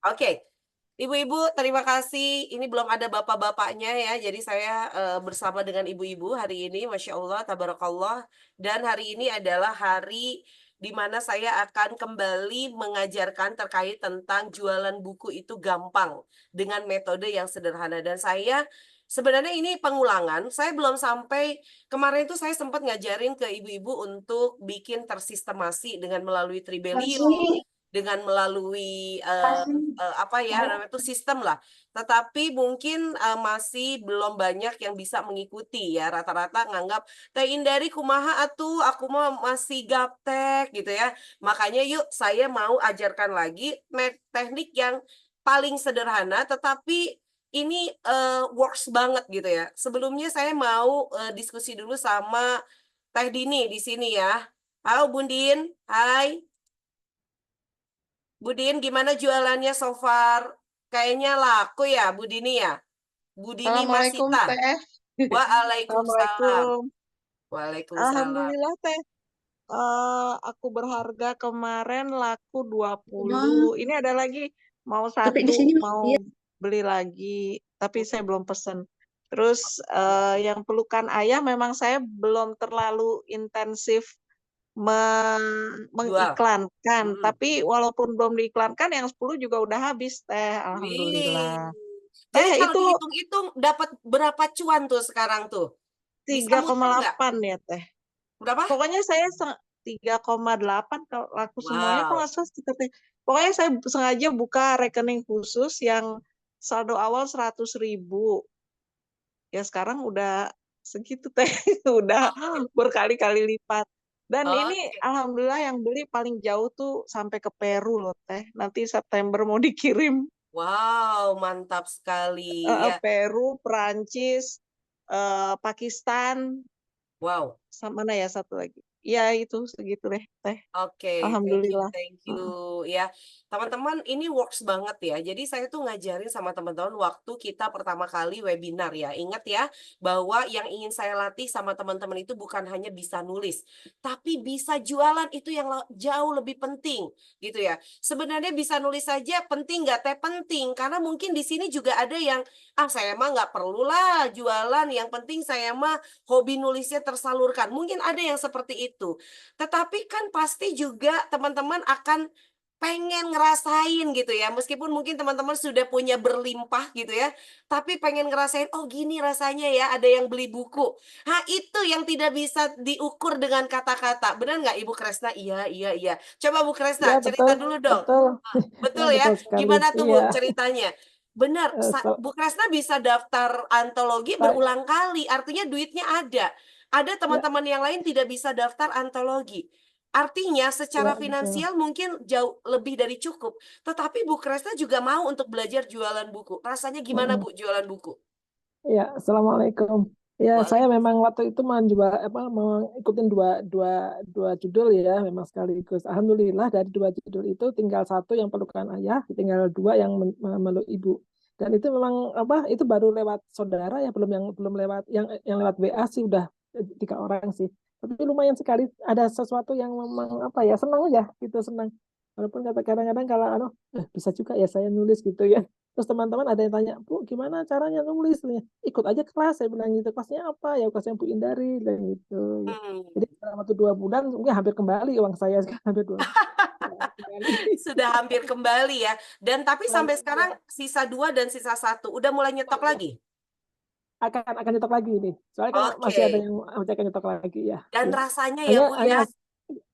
Oke. Ibu-ibu, terima kasih. Ini belum ada bapak-bapaknya ya, jadi saya bersama dengan ibu-ibu hari ini, masya Allah, tabarakallah. Dan hari ini adalah hari di mana saya akan kembali mengajarkan terkait tentang jualan buku itu gampang dengan metode yang sederhana. Dan saya sebenarnya ini pengulangan. Saya belum sampai kemarin itu saya sempat ngajarin ke ibu-ibu untuk bikin tersistemasi dengan melalui Tribelio, Kasih, dengan melalui kasih. apa ya namanya itu sistem lah. Tetapi mungkin masih belum banyak yang bisa mengikuti ya. Rata-rata nganggap Teh Indari kumaha atuh, aku mah masih gaptek gitu ya. Makanya yuk saya mau ajarkan lagi teknik yang paling sederhana tetapi ini works banget gitu ya. Sebelumnya saya mau diskusi dulu sama Teh Dini di sini ya. Halo Bundin, hai. Budin, gimana jualannya so far? Kayaknya laku ya, Budini ya? Budini Assalamualaikum Masita. Teh. Waalaikumsalam. Assalamualaikum. Waalaikumsalam. Alhamdulillah Teh. Aku berharga kemarin laku Cuma 20. Ini ada lagi mau tapi di sini satu iya. mau beli lagi, tapi saya belum pesen. Terus yang pelukan ayah memang saya belum terlalu intensif Jual. mengiklankan, Mm-mm. tapi walaupun belum diiklankan yang 10 juga udah habis Teh. Wih. Alhamdulillah. Jadi Teh kalau itu dihitung-hitung dapat berapa cuan tuh sekarang tuh? Bisa tiga koma muter nggak? delapan ya Teh. Berapa? Pokoknya saya 3,8 kalau laku semuanya kalau Wow. nggak salah sekitar pokoknya saya sengaja buka rekening khusus yang saldo awal 100.000. Ya sekarang udah segitu Teh. Udah Oke. berkali-kali lipat. Dan ini Oke. alhamdulillah yang beli paling jauh tuh sampai ke Peru loh Teh. Nanti September mau dikirim. Wow, mantap sekali ya. Peru, Perancis, Pakistan, Wow. sama mana ya satu lagi. Ya itu segitu deh Teh. Oke, thank you, Alhamdulillah. thank you. Mm. Ya, teman-teman, ini works banget ya. Jadi saya tuh ngajarin sama teman-teman waktu kita pertama kali webinar ya. Ingat ya, bahwa yang ingin saya latih sama teman-teman itu bukan hanya bisa nulis, tapi bisa jualan itu yang jauh lebih penting, gitu ya. Sebenarnya bisa nulis saja penting nggak teh penting, karena mungkin di sini juga ada yang saya mah nggak perlulah jualan, yang penting saya mah hobi nulisnya tersalurkan. Mungkin ada yang seperti itu. Tetapi kan pasti juga teman-teman akan pengen ngerasain gitu ya, meskipun mungkin teman-teman sudah punya berlimpah gitu ya, tapi pengen ngerasain, oh gini rasanya ya, ada yang beli buku. Nah itu yang tidak bisa diukur dengan kata-kata. Benar nggak Ibu Kresna? Iya, iya, iya. Coba Bu Iya Kresna, betul, cerita dulu dong. betul, ya Betul ya? betul sekali. Gimana tuh Iya, Bu ceritanya? Benar, kalau Bu Kresna bisa daftar antologi saya, berulang kali, artinya duitnya ada. Ada ya, teman-teman yang lain tidak bisa daftar antologi. Artinya secara ya betul. finansial mungkin jauh lebih dari cukup. Tetapi Bu Kresna juga mau untuk belajar jualan buku. Rasanya gimana Mm-mm. Bu jualan buku? Ya, assalamualaikum. Ya, saya memang Waalaikumsalam. waktu itu menjual apa mau ikutin dua dua dua judul ya, memang sekaligus. Alhamdulillah dari dua judul itu tinggal satu yang pelukan ayah, tinggal dua yang meluk ibu. Dan itu memang apa? Itu baru lewat saudara ya, belum lewat yang lewat WA sih udah 3 orang sih. Tapi lumayan sekali ada sesuatu yang memang apa ya senang ya gitu senang. Walaupun kata kadang-kadang kalau bisa juga ya saya nulis gitu ya. Terus teman-teman ada yang tanya, Bu, gimana caranya nulis? Ikut aja kelas, saya bilang gitu. Kelasnya apa? Ya kelasnya Bu Indari, dan gitu. Hmm. Jadi selama itu 2 bulan, mungkin hampir kembali uang saya sekarang hampir 2 bulan kembali. Sudah hampir kembali ya. Dan tapi sampai sekarang Alhamdulillah. sisa 2 dan sisa satu. Udah mulai nyetok lagi? Akan nyetok lagi ini. Soalnya kan masih ada Oke. yang masih akan nyetok lagi ya. Dan Ya. rasanya ya Hanya Bu hanya ya, ya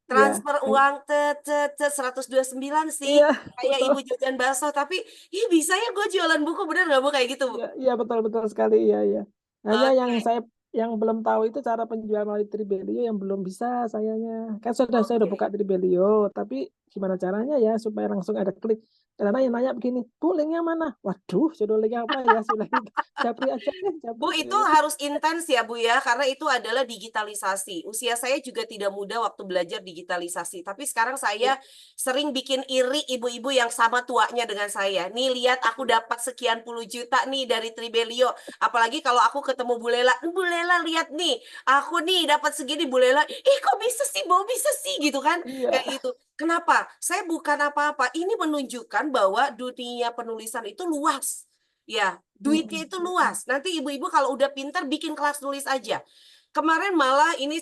transfer uang 129 sih. iya Kayak betul. ibu jajan bakso. Tapi, ih bisa ya gue jualan buku. Bener nggak Bu kayak gitu Bu? Iya, iya betul betul sekali. Iya, iya. Hanya Oke, yang belum tahu itu cara penjualan melalui Tribelio yang belum bisa sayanya. Kan saya udah oke. buka Tribelio, tapi gimana caranya ya supaya langsung ada klik. Karena yang nanya begini, Bu, linknya mana? Waduh, sudah linknya apa ya? Sudah gitu. Japri aja deh, Japri Bu, itu gitu. harus intens ya, Bu ya, karena itu adalah digitalisasi. Usia saya juga tidak muda waktu belajar digitalisasi, tapi sekarang Ya, saya sering bikin iri ibu-ibu yang sama tuanya dengan saya. Nih, lihat aku dapat sekian puluh juta nih dari Tribelio. Apalagi kalau aku ketemu Bu Lela lihat nih, aku nih dapat segini, Bu Lela, ih kok bisa sih, Bu, bisa sih, gitu kan? iya, Kayak gitu. Kenapa? Saya bukan apa-apa. Ini menunjukkan bahwa dunia penulisan itu luas. Ya, duitnya itu luas. Nanti ibu-ibu kalau udah pintar bikin kelas nulis aja. Kemarin malah ini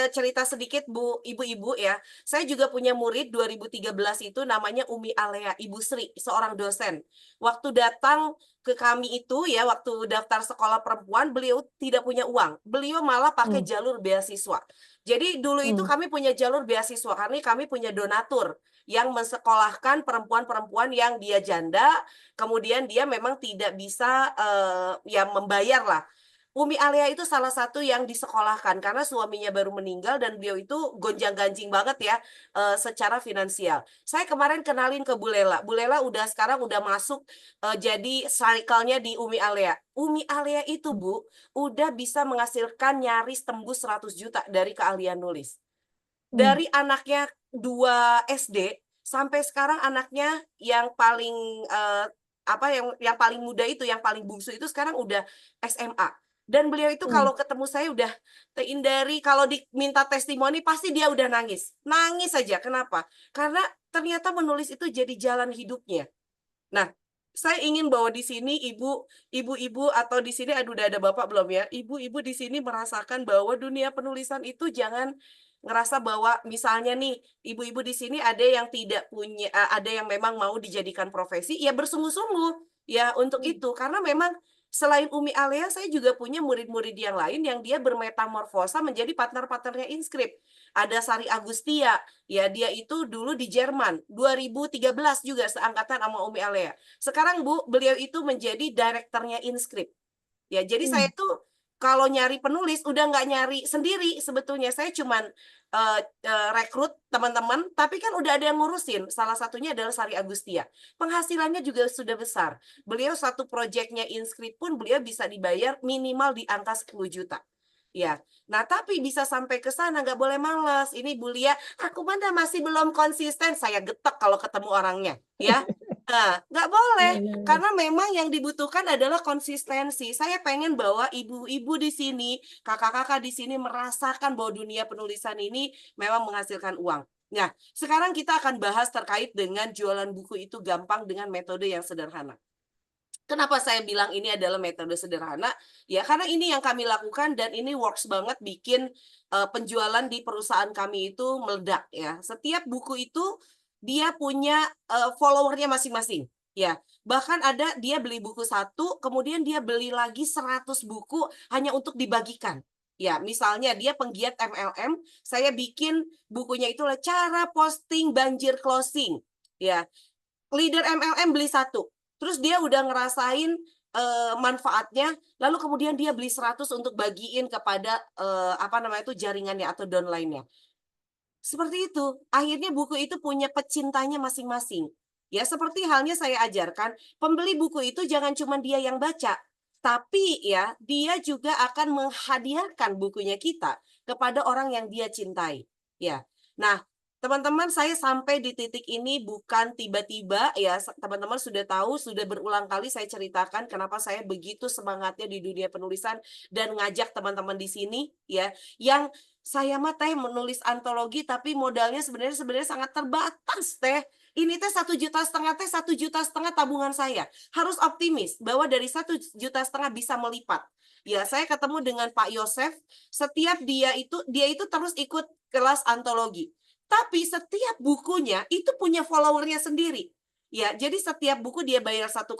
cerita sedikit Bu, ibu-ibu ya. Saya juga punya murid 2013 itu namanya Umi Alea, Ibu Sri, seorang dosen. Waktu datang ke kami itu ya, waktu daftar sekolah perempuan, beliau tidak punya uang. Beliau malah pakai jalur beasiswa. Jadi dulu itu kami punya jalur beasiswa karena kami punya donatur yang mensekolahkan perempuan-perempuan yang dia janda, kemudian dia memang tidak bisa ya membayar lah. Umi Alia itu salah satu yang disekolahkan karena suaminya baru meninggal dan beliau itu gonjang-ganjing banget ya secara finansial. Saya kemarin kenalin ke Bu Lela. Bu Lela sekarang udah masuk jadi cycle-nya di Umi Alia. Umi Alia itu Bu udah bisa menghasilkan nyaris tembus 100 juta dari keahlian nulis. Dari anaknya 2 SD sampai sekarang anaknya yang paling yang paling muda itu, yang paling bungsu itu sekarang udah SMA. Dan beliau itu kalau ketemu saya udah terhindari, kalau diminta testimoni pasti dia udah nangis. Nangis saja. Kenapa? Karena ternyata menulis itu jadi jalan hidupnya. Nah, saya ingin bahwa di sini ibu-ibu atau di sini aduh udah ada Bapak belum ya? Ibu-ibu di sini merasakan bahwa dunia penulisan itu jangan ngerasa bahwa misalnya nih ibu-ibu di sini ada yang tidak punya ada yang memang mau dijadikan profesi, ya bersungguh-sungguh ya untuk itu. Karena memang selain Umi Alia, saya juga punya murid-murid yang lain yang dia bermetamorfosa menjadi partner-partnernya Inscript. Ada Sari Agustia, ya dia itu dulu di Jerman, 2013 juga seangkatan sama Umi Alia. Sekarang Bu, beliau itu menjadi direkturnya Inscript. Ya, jadi saya tuh kalau nyari penulis udah nggak nyari sendiri sebetulnya. Saya cuman rekrut teman-teman, tapi kan udah ada yang ngurusin. Salah satunya adalah Sari Agustia. Penghasilannya juga sudah besar. Beliau satu proyeknya Inscript pun beliau bisa dibayar minimal di angka 10 juta. Ya, nah tapi bisa sampai ke sana nggak boleh malas. Ini Bu Lia, aku mana masih belum konsisten. Saya getek kalau ketemu orangnya, ya. Nah, nggak boleh. Karena memang yang dibutuhkan adalah konsistensi. Saya pengen bahwa ibu-ibu di sini, kakak-kakak di sini merasakan bahwa dunia penulisan ini memang menghasilkan uang. Nah, sekarang kita akan bahas terkait dengan jualan buku itu gampang dengan metode yang sederhana. Kenapa saya bilang ini adalah metode sederhana? Ya, karena ini yang kami lakukan dan ini works banget bikin penjualan di perusahaan kami itu meledak ya. Setiap buku itu dia punya followernya masing-masing. Ya, bahkan ada dia beli buku satu, kemudian dia beli lagi 100 buku hanya untuk dibagikan. Ya, misalnya dia penggiat MLM, saya bikin bukunya itu cara posting banjir closing. Ya, leader MLM beli satu. Terus dia udah ngerasain manfaatnya, lalu kemudian dia beli 100 untuk bagiin kepada jaringannya atau downline-nya. Seperti itu. Akhirnya buku itu punya pecintanya masing-masing. Ya, seperti halnya saya ajarkan, pembeli buku itu jangan cuma dia yang baca, tapi ya dia juga akan menghadiahkan bukunya kita kepada orang yang dia cintai. Ya. Nah, teman-teman, saya sampai di titik ini bukan tiba-tiba ya, teman-teman sudah tahu, sudah berulang kali saya ceritakan kenapa saya begitu semangatnya di dunia penulisan dan ngajak teman-teman di sini ya, yang saya mah teh menulis antologi tapi modalnya sebenarnya sangat terbatas teh. Ini teh 1,5 juta teh 1,5 juta tabungan saya. Harus optimis bahwa dari 1,5 juta bisa melipat. Ya, saya ketemu dengan Pak Yosef, setiap dia itu terus ikut kelas antologi. Tapi setiap bukunya itu punya followernya sendiri. Ya, jadi setiap buku dia bayar 1,5,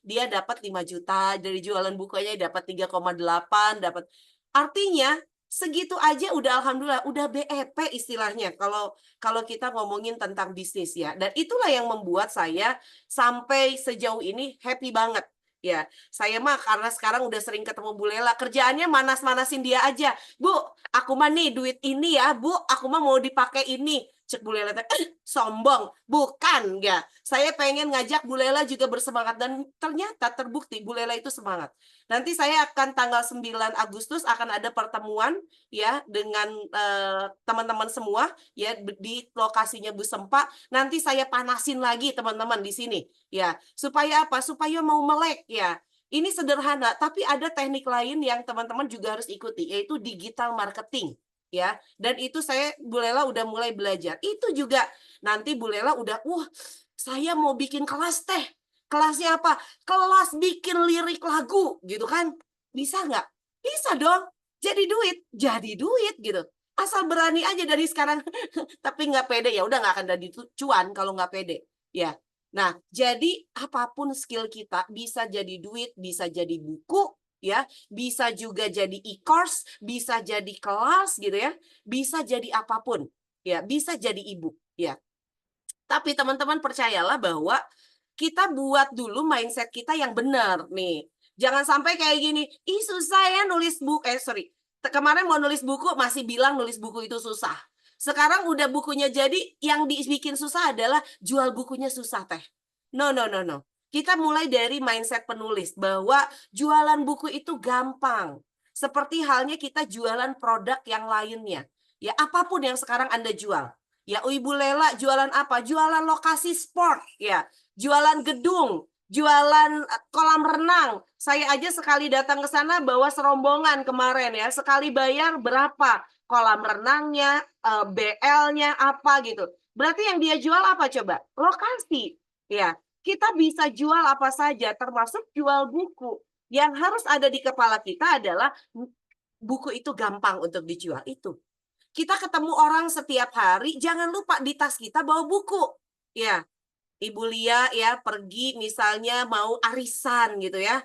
dia dapat 5 juta, dari jualan bukunya dapat 3,8, dapat. Artinya segitu aja udah alhamdulillah, udah BEP istilahnya kalau kita ngomongin tentang bisnis ya. Dan itulah yang membuat saya sampai sejauh ini happy banget. Ya, saya mah karena sekarang udah sering ketemu Bu Lela, kerjaannya manas-manasin dia aja. Bu, aku mah nih duit ini ya, Bu, aku mah mau dipakai ini. Cek Bu Lela, sombong. Bukan, ya. Saya pengen ngajak Bu Lela juga bersemangat dan ternyata terbukti Bu Lela itu semangat. Nanti saya akan tanggal 9 Agustus akan ada pertemuan ya dengan teman-teman semua ya di lokasinya Bu Sempa. Nanti saya panasin lagi teman-teman di sini ya. Supaya apa? Supaya mau melek ya. Ini sederhana, tapi ada teknik lain yang teman-teman juga harus ikuti, yaitu digital marketing. ya. Dan itu Bu Lela udah mulai belajar. Itu juga nanti Bu Lela udah, saya mau bikin kelas teh. Kelasnya apa? Kelas bikin lirik lagu gitu kan. Bisa nggak? Bisa dong. Jadi duit gitu. Asal berani aja dari sekarang. Tapi nggak pede, ya udah nggak akan jadi cuan kalau nggak pede. Ya. Nah, jadi apapun skill kita bisa jadi duit, bisa jadi buku, ya, bisa juga jadi e-course, bisa jadi kelas gitu ya, bisa jadi apapun, ya, bisa jadi e-book, ya. Tapi teman-teman percayalah bahwa kita buat dulu mindset kita yang benar nih. Jangan sampai kayak gini, ih susah ya nulis buku, kemarin mau nulis buku masih bilang nulis buku itu susah. Sekarang udah bukunya jadi, yang dibikin susah adalah jual bukunya susah teh. No. Kita mulai dari mindset penulis bahwa jualan buku itu gampang. Seperti halnya kita jualan produk yang lainnya. Ya, apapun yang sekarang Anda jual. Ya, Ibu Lela jualan apa? Jualan lokasi sport, ya. Jualan gedung, jualan kolam renang. Saya aja sekali datang ke sana bawa serombongan kemarin ya. Sekali bayar berapa? Kolam renangnya, BL-nya apa gitu. Berarti yang dia jual apa coba? Lokasi. Ya, kita bisa jual apa saja termasuk jual buku. Yang harus ada di kepala kita adalah buku itu gampang untuk dijual itu. Kita ketemu orang setiap hari, jangan lupa di tas kita bawa buku. Ya, Ibu Lia ya pergi misalnya mau arisan gitu ya.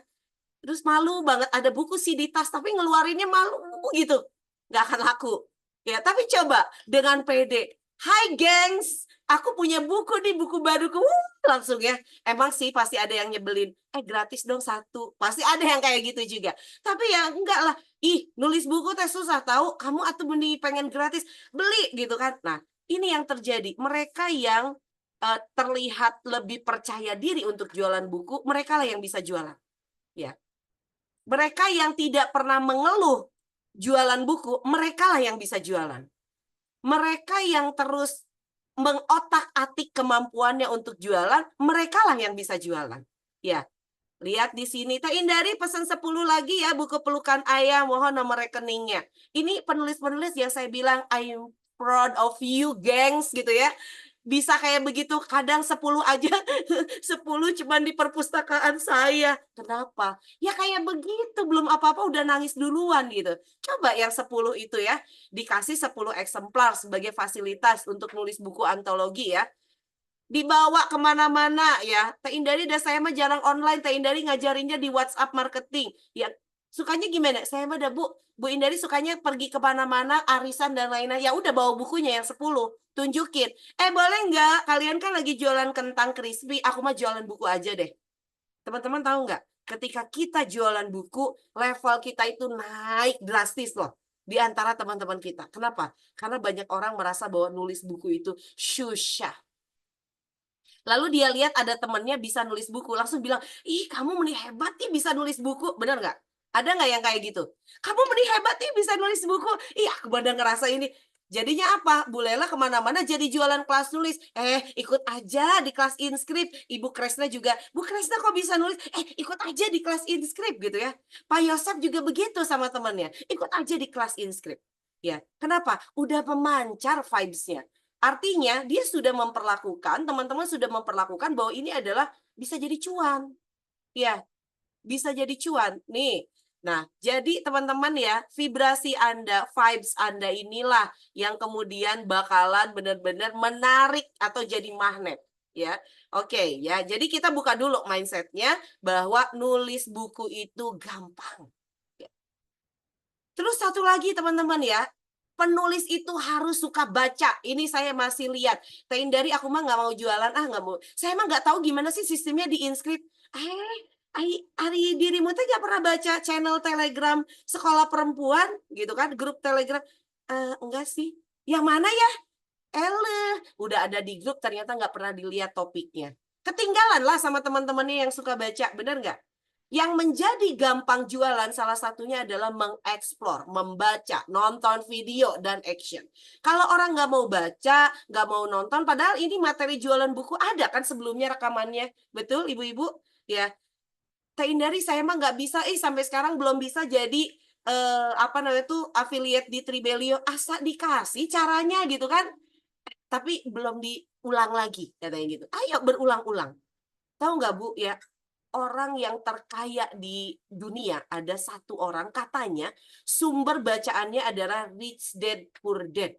Terus malu banget ada buku sih di tas, tapi ngeluarinnya malu gitu. Nggak akan laku. Ya, tapi coba dengan pede. Hai gengs, aku punya buku nih, buku baruku. Langsung ya. Emang sih pasti ada yang nyebelin. Gratis dong satu. Pasti ada yang kayak gitu juga. Tapi ya enggak lah. Ih, nulis buku teh susah tahu. Kamu atau mending pengen gratis, beli gitu kan. Nah, ini yang terjadi. Mereka yang terlihat lebih percaya diri untuk jualan buku, mereka lah yang bisa jualan. Ya. Mereka yang tidak pernah mengeluh jualan buku, mereka lah yang bisa jualan. Mereka yang terus mengotak-atik kemampuannya untuk jualan, mereka lah yang bisa jualan. Ya, lihat di sini. Teh Indari pesan 10 lagi ya buku Pelukan Ayah, mohon nomor rekeningnya. Ini penulis-penulis yang saya bilang, I'm proud of you, gengs, gitu ya. Bisa kayak begitu, kadang 10 aja, 10 cuman di perpustakaan saya. Kenapa? Ya kayak begitu, belum apa-apa udah nangis duluan gitu. Coba yang 10 itu ya, dikasih 10 eksemplar sebagai fasilitas untuk nulis buku antologi ya. Dibawa kemana-mana ya. Teh Indari dan saya mah jarang online, Teh Indari ngajarinnya di WhatsApp marketing. Ya, sukanya gimana? Saya mah Bu Indari sukanya pergi kemana-mana, arisan dan lain-lain. Ya udah bawa bukunya yang 10, tunjukin. Boleh nggak? Kalian kan lagi jualan kentang crispy, aku mah jualan buku aja deh. Teman-teman tahu nggak? Ketika kita jualan buku, level kita itu naik drastis loh di antara teman-teman kita. Kenapa? Karena banyak orang merasa bahwa nulis buku itu susah. Lalu dia lihat ada temennya bisa nulis buku, langsung bilang, ih kamu mending hebat nih bisa nulis buku. Bener nggak? Ada nggak yang kayak gitu? Kamu mending hebat nih bisa nulis buku. Ih aku pada ngerasa ini. Jadinya apa? Bu Lela kemana-mana jadi jualan kelas nulis. Ikut aja di kelas Inscript. Ibu Kresna juga, Bu Kresna kok bisa nulis? Ikut aja di kelas Inscript gitu ya. Pak Yosef juga begitu sama temannya. Ikut aja di kelas Inscript. Ya, kenapa? Udah memancar vibes-nya. Artinya dia sudah memperlakukan, teman-teman sudah memperlakukan bahwa ini adalah bisa jadi cuan. Ya, bisa jadi cuan. Nih, nah jadi teman-teman ya, vibrasi Anda, vibes Anda inilah yang kemudian bakalan benar-benar menarik atau jadi magnet. Ya, oke ya. Jadi kita buka dulu mindsetnya bahwa nulis buku itu gampang. Ya. Terus satu lagi teman-teman ya, penulis itu harus suka baca. Ini saya masih lihat. Teh Indari aku mah nggak mau jualan, nggak mau. Saya mah nggak tahu gimana sih sistemnya di Inscript. Ari dirimu tuh nggak pernah baca channel Telegram sekolah perempuan gitu kan, grup Telegram. Enggak sih. Yang mana ya? Udah ada di grup ternyata nggak pernah dilihat topiknya. Ketinggalan lah sama teman-temannya yang suka baca, bener nggak? Yang menjadi gampang jualan salah satunya adalah mengeksplor, membaca, nonton video, dan action. Kalau orang nggak mau baca, nggak mau nonton, padahal ini materi jualan buku ada kan sebelumnya rekamannya. Betul ibu-ibu? Ya. Teh Indari saya mah nggak bisa, sampai sekarang belum bisa jadi apa namanya tuh affiliate di Tribelio, asa dikasih caranya gitu kan, tapi belum diulang lagi katanya gitu. Ayo berulang-ulang. Tahu nggak Bu ya, orang yang terkaya di dunia ada satu orang katanya sumber bacaannya adalah Rich Dad Poor Dad.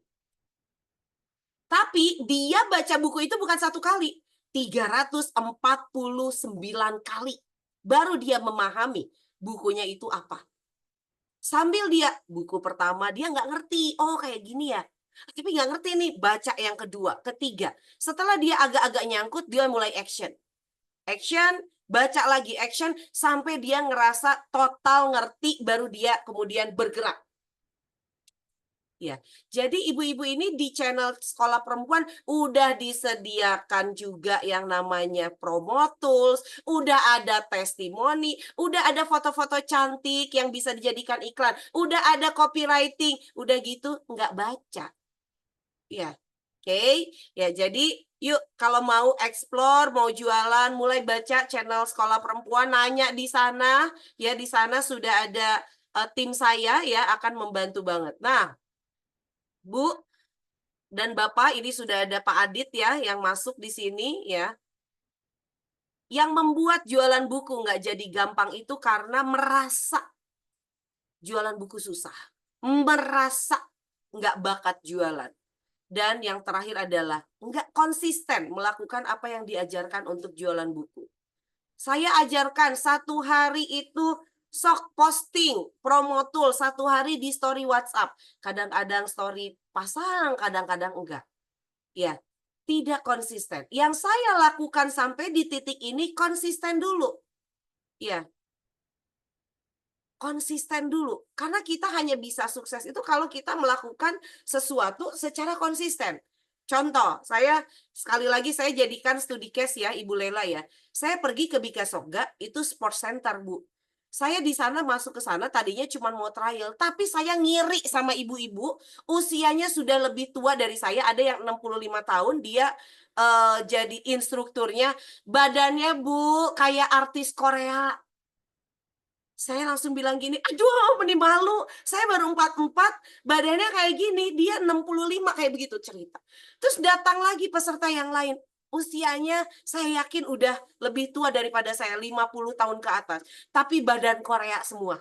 Tapi dia baca buku itu bukan satu kali, 349 kali. Baru dia memahami bukunya itu apa. Sambil dia, buku pertama dia nggak ngerti, oh kayak gini ya. Tapi nggak ngerti nih, baca yang kedua, ketiga. Setelah dia agak-agak nyangkut, dia mulai action. Action, baca lagi action, sampai dia ngerasa total ngerti, baru dia kemudian bergerak. Ya, jadi ibu-ibu ini di channel Sekolah Perempuan udah disediakan juga yang namanya promo tools, udah ada testimoni, udah ada foto-foto cantik yang bisa dijadikan iklan, udah ada copywriting, udah gitu nggak baca. Ya, oke. Ya, jadi yuk kalau mau explore, mau jualan, mulai baca channel Sekolah Perempuan, nanya di sana, ya di sana sudah ada tim saya ya akan membantu banget. Nah, Bu dan Bapak, ini sudah ada Pak Adit ya yang masuk di sini ya. Yang membuat jualan buku nggak jadi gampang itu karena merasa jualan buku susah. Merasa nggak bakat jualan. Dan yang terakhir adalah nggak konsisten melakukan apa yang diajarkan untuk jualan buku. Saya ajarkan satu hari itu sok posting promo tool, satu hari di story WhatsApp. Kadang-kadang story pasang, kadang-kadang enggak. Ya, tidak konsisten. Yang saya lakukan sampai di titik ini konsisten dulu. Ya, konsisten dulu. Karena kita hanya bisa sukses itu kalau kita melakukan sesuatu secara konsisten. Contoh, saya sekali lagi saya jadikan studi case ya, Ibu Lela ya. Saya pergi ke Bika Soga, itu sport center, Bu. Saya di sana masuk ke sana tadinya cuma mau trial, tapi saya ngiri sama ibu-ibu, usianya sudah lebih tua dari saya, ada yang 65 tahun, dia jadi instrukturnya, badannya Bu kayak artis Korea. Saya langsung bilang gini, aduh meni malu, saya baru 44, badannya kayak gini, dia 65 kayak begitu cerita. Terus datang lagi peserta yang lain, usianya saya yakin udah lebih tua daripada saya, 50 tahun ke atas. Tapi badan Korea semua.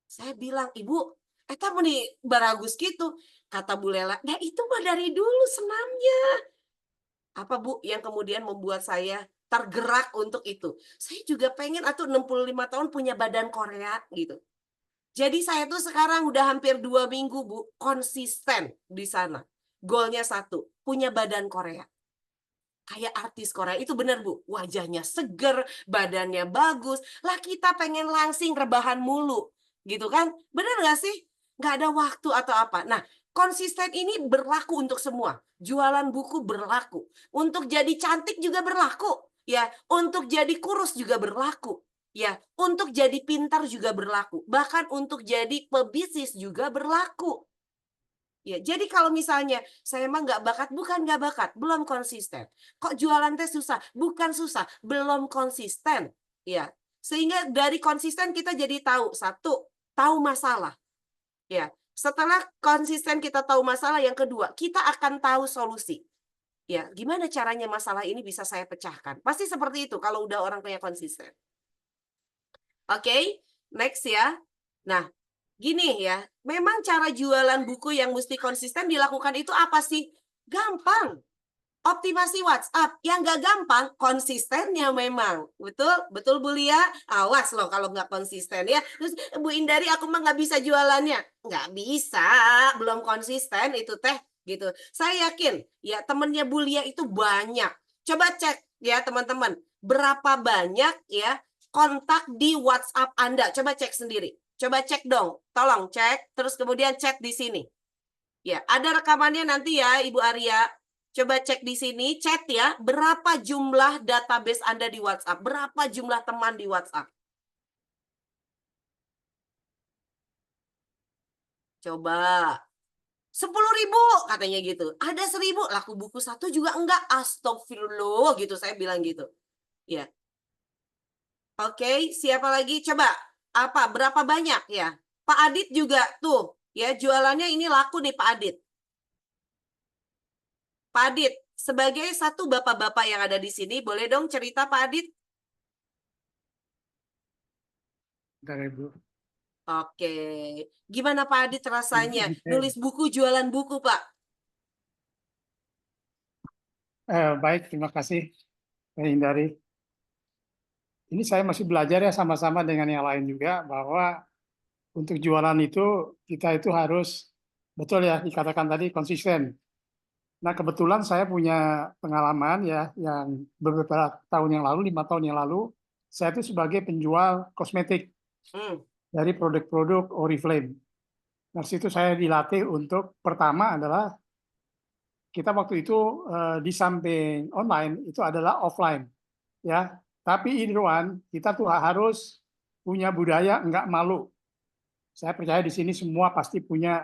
Saya bilang, Ibu, eta meni baragus gitu. Kata Bu Lela, nah itu mah dari dulu senamnya. Apa Bu yang kemudian membuat saya tergerak untuk itu? Saya juga pengen atau 65 tahun punya badan Korea gitu. Jadi saya tuh sekarang udah hampir 2 minggu Bu, konsisten di sana. Goalnya satu, punya badan Korea. Kayak artis Korea, itu benar Bu. Wajahnya seger, badannya bagus. Lah kita pengen langsing rebahan mulu. Gitu kan? Benar nggak sih? Nggak ada waktu atau apa. Nah, konsisten ini berlaku untuk semua. Jualan buku berlaku. Untuk jadi cantik juga berlaku. Ya, untuk jadi kurus juga berlaku. Ya, untuk jadi pintar juga berlaku. Bahkan untuk jadi pebisnis juga berlaku. Ya, jadi kalau misalnya saya emang nggak bakat, bukan nggak bakat, belum konsisten. Kok jualan teh susah? Bukan susah, belum konsisten. Ya, sehingga dari konsisten kita jadi tahu satu, tahu masalah. Ya, setelah konsisten kita tahu masalah, yang kedua kita akan tahu solusi. Ya, gimana caranya masalah ini bisa saya pecahkan? Pasti seperti itu kalau udah orang punya konsisten. Oke, next ya. Nah, gini ya, memang cara jualan buku yang mesti konsisten dilakukan itu apa sih? Gampang. Optimasi WhatsApp. Yang nggak gampang, konsistennya memang. Betul? Betul Bu Lia? Awas loh kalau nggak konsisten ya. Terus Bu Indari, aku mah nggak bisa jualannya. Nggak bisa, belum konsisten itu teh. Gitu. Saya yakin ya temennya Bu Lia itu banyak. Coba cek ya teman-teman. Berapa banyak ya kontak di WhatsApp Anda? Coba cek sendiri. Coba cek dong, tolong cek, terus kemudian chat di sini. Ya, ada rekamannya nanti ya, Ibu Arya. Coba cek di sini, chat ya, berapa jumlah database Anda di WhatsApp, berapa jumlah teman di WhatsApp. Coba. 10.000 katanya gitu. Ada 1.000, laku buku satu juga enggak. Astagfirullah gitu, saya bilang gitu. Ya. Oke, siapa lagi? Coba. Apa? Berapa banyak ya? Pak Adit juga tuh, ya jualannya ini laku nih Pak Adit. Pak Adit, sebagai satu bapak-bapak yang ada di sini, boleh dong cerita Pak Adit? Bentar, Ibu. Oke, gimana Pak Adit rasanya Ini nulis buku, jualan buku Pak? baik, terima kasih, Teh Hindari. Ini saya masih belajar ya sama-sama dengan yang lain juga bahwa untuk jualan itu kita itu harus betul ya dikatakan tadi konsisten. Nah kebetulan saya punya pengalaman ya yang beberapa tahun yang lalu, 5 tahun yang lalu, saya itu sebagai penjual kosmetik Hmm. dari produk-produk Oriflame. Nah situ saya dilatih untuk pertama adalah kita waktu itu di samping online itu adalah offline ya. Tapi Indroan kita tuh harus punya budaya nggak malu. Saya percaya di sini semua pasti punya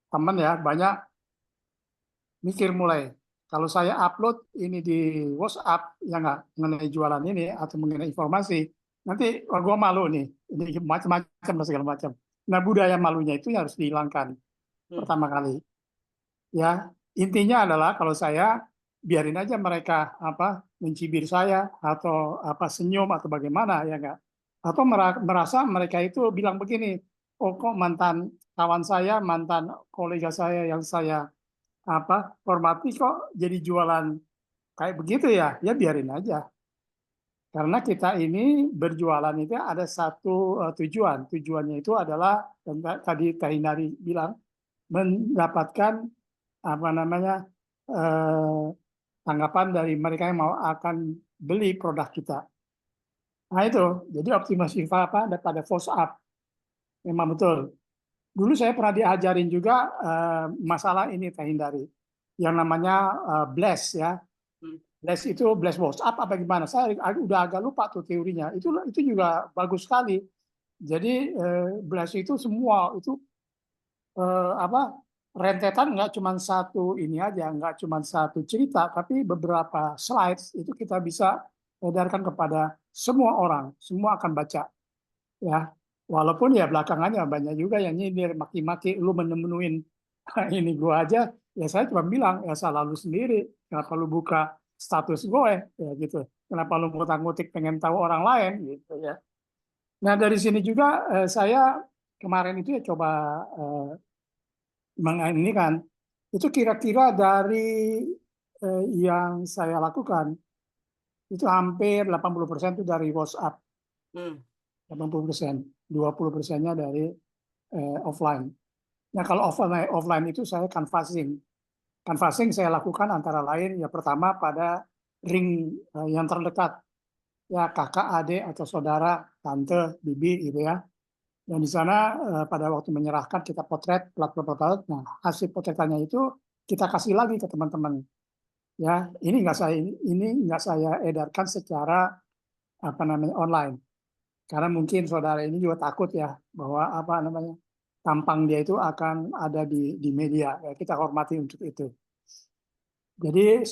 teman ya, banyak mikir mulai. Kalau saya upload ini di WhatsApp yang nggak mengenai jualan ini atau mengenai informasi, nanti wah, gua malu nih, ini macam-macam segala macam. Nah budaya malunya itu harus dihilangkan pertama kali. Ya intinya adalah kalau saya biarin aja mereka apa mencibir saya atau apa senyum atau bagaimana ya enggak, atau merasa mereka itu bilang begini, oh kok mantan kawan saya, mantan kolega saya yang saya apa hormati kok jadi jualan kayak begitu ya, ya biarin aja. Karena kita ini berjualan itu ada satu tujuan. Tujuannya itu adalah tadi Teh Hindari bilang mendapatkan apa namanya tanggapan dari mereka yang mau akan beli produk kita. Nah itu, jadi optimasi apa pada follow up. Memang betul. Dulu saya pernah diajarin juga masalah ini Teh Hindari, yang namanya blast ya. Blast itu blast WhatsApp apa gimana? Saya udah agak lupa tuh teorinya. Itu juga bagus sekali. Jadi blast itu semua itu apa rentetan nggak cuma satu ini aja, nggak cuma satu cerita, tapi beberapa slides itu kita bisa edarkan kepada semua orang, semua akan baca, ya. Walaupun ya belakangannya banyak juga yang nyindir, maki-maki, lu menemuin ini gua aja, ya saya cuma bilang ya salah lu sendiri, kenapa lu buka status gue, ya gitu, kenapa lu ngutak-ngutik pengen tahu orang lain, gitu ya. Nah dari sini juga saya kemarin itu ya coba ini kan itu kira-kira dari yang saya lakukan itu hampir 80% itu dari WhatsApp, 80%, 20%-nya dari offline. Nah kalau offline itu saya canvassing. Canvassing saya lakukan antara lain ya pertama pada ring yang terdekat, ya kakak, adik atau saudara, tante, bibi gitu ya. Dan di sana pada waktu menyerahkan kita potret plat. Nah hasil potretannya itu kita kasih lagi ke teman-teman. Ya ini nggak saya edarkan secara apa namanya online. Karena mungkin saudara ini juga takut ya bahwa apa namanya tampang dia itu akan ada di media. Ya, kita hormati untuk itu. Jadi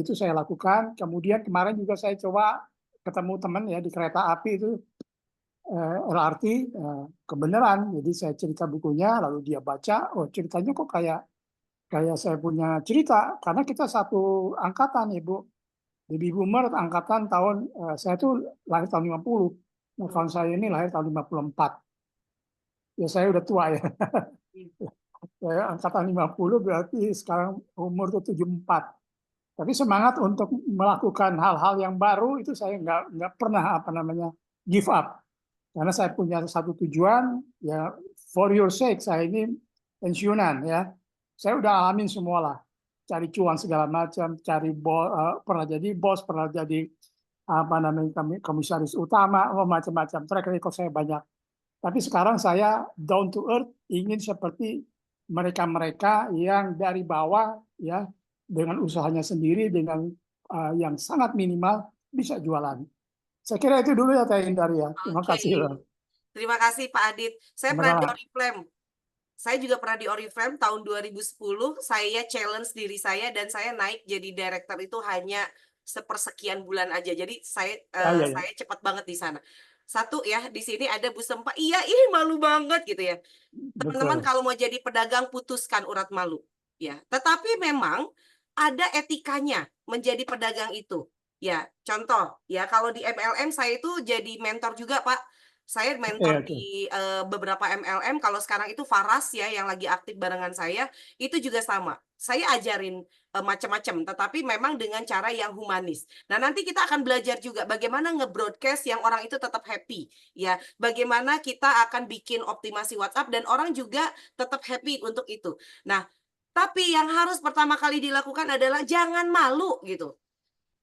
itu saya lakukan. Kemudian kemarin juga saya coba ketemu teman ya di kereta api itu. LRT kebenaran, jadi saya cerita bukunya lalu dia baca, oh ceritanya kok kayak saya punya cerita karena kita satu angkatan Ibu, baby boomer angkatan tahun saya tuh lahir tahun 50, nah kawan saya ini lahir tahun 54, ya saya udah tua ya. Saya angkatan 50 berarti sekarang umur tuh 74. Tapi semangat untuk melakukan hal-hal yang baru itu saya nggak pernah apa namanya give up. Karena saya punya satu tujuan, ya for your sake, saya ini pensiunan ya. Saya udah alamin semua lah. Cari cuan segala macam, cari pernah jadi bos, pernah jadi apa namanya komisaris utama, macam-macam. Track record saya banyak. Tapi sekarang saya down to earth, ingin seperti mereka-mereka yang dari bawah ya, dengan usahanya sendiri, dengan yang sangat minimal bisa jualan. Saya kira itu dulu ya Teh Hindari ya. Terima kasih. Terima kasih Pak Adit. Saya pernah di Oriflame. Saya juga pernah di Oriflame tahun 2010. Saya challenge diri saya dan saya naik jadi director itu hanya sepersekian bulan aja. Jadi saya cepat banget di sana. Satu ya, di sini ada Bu Sempa. Iya, ih malu banget gitu ya. Teman-teman Betul. kalau mau jadi pedagang putuskan urat malu. Ya, tetapi memang ada etikanya menjadi pedagang itu. Ya, contoh ya kalau di MLM saya itu jadi mentor juga, Pak. Saya Oke, mentor oke. di beberapa MLM. Kalau sekarang itu Faras ya yang lagi aktif barengan saya, itu juga sama. Saya ajarin macam-macam, tetapi memang dengan cara yang humanis. Nah, nanti kita akan belajar juga bagaimana nge-broadcast yang orang itu tetap happy, ya. Bagaimana kita akan bikin optimasi WhatsApp dan orang juga tetap happy untuk itu. Nah, tapi yang harus pertama kali dilakukan adalah jangan malu gitu.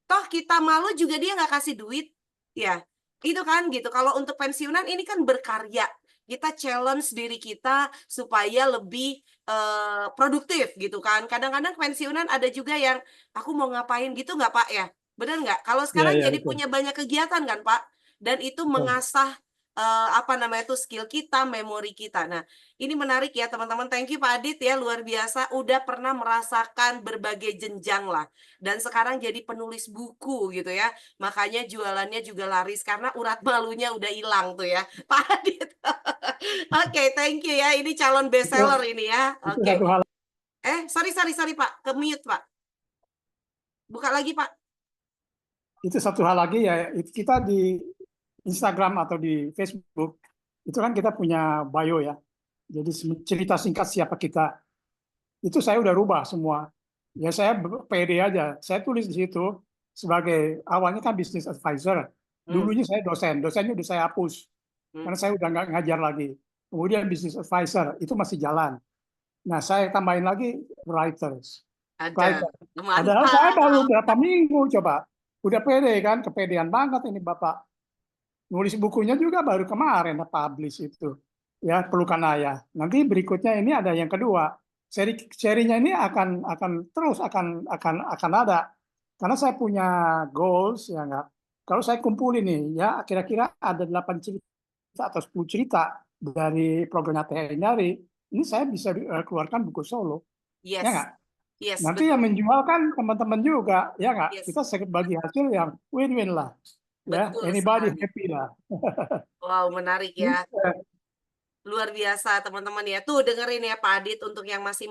Toh kita malu juga dia nggak kasih duit, ya. Itu kan gitu. Kalau untuk pensiunan ini kan berkarya. Kita challenge diri kita supaya lebih produktif gitu kan. Kadang-kadang pensiunan ada juga yang aku mau ngapain gitu nggak Pak ya? Benar nggak? Kalau Iya, sekarang iya, jadi betul. punya banyak kegiatan kan Pak? Dan itu Betul. mengasah apa namanya itu skill kita, memori kita. Nah, ini menarik ya teman-teman. Thank you Pak Adit ya, luar biasa. Udah pernah merasakan berbagai jenjang lah. Dan sekarang jadi penulis buku gitu ya. Makanya jualannya juga laris karena urat malunya udah hilang tuh ya. Pak Adit. Oke, thank you ya. Ini calon Itu, bestseller ini ya. itu Oke. satu hal. Sorry Pak. Ke mute Pak. Buka lagi Pak. Itu satu hal lagi ya. Kita di Instagram atau di Facebook itu kan kita punya bio ya. Jadi cerita singkat siapa kita. Itu saya udah rubah semua. Ya saya pede aja. Saya tulis di situ sebagai awalnya kan business advisor. Hmm. Dulunya saya dosen. Dosennya udah saya hapus karena saya udah nggak ngajar lagi. Kemudian business advisor itu masih jalan. Nah saya tambahin lagi writers. Ada. Writer. Padahal saya baru Mantap. berapa minggu coba. Udah pede kan, kepedean banget ini Bapak. Nulis bukunya juga baru kemarin publish itu. Ya, Pelukan Ayah. Nanti berikutnya ini ada yang kedua. Serinya ini akan terus akan ada. Karena saya punya goals ya enggak. Kalau saya kumpulin nih ya kira-kira ada 8 cerita atau 10 cerita dari programnya Teh Hindari, ini saya bisa keluarkan buku solo. Ya Yes. enggak? Yes, Nanti betul. yang menjual kan teman-teman juga, ya enggak? Yes. Kita bagi hasil yang win-win lah. Ya, Betul anybody sekali. happy lah. Wow, menarik ya. Luar biasa teman-teman ya. Tuh dengerin ya Pak Adit, untuk yang masih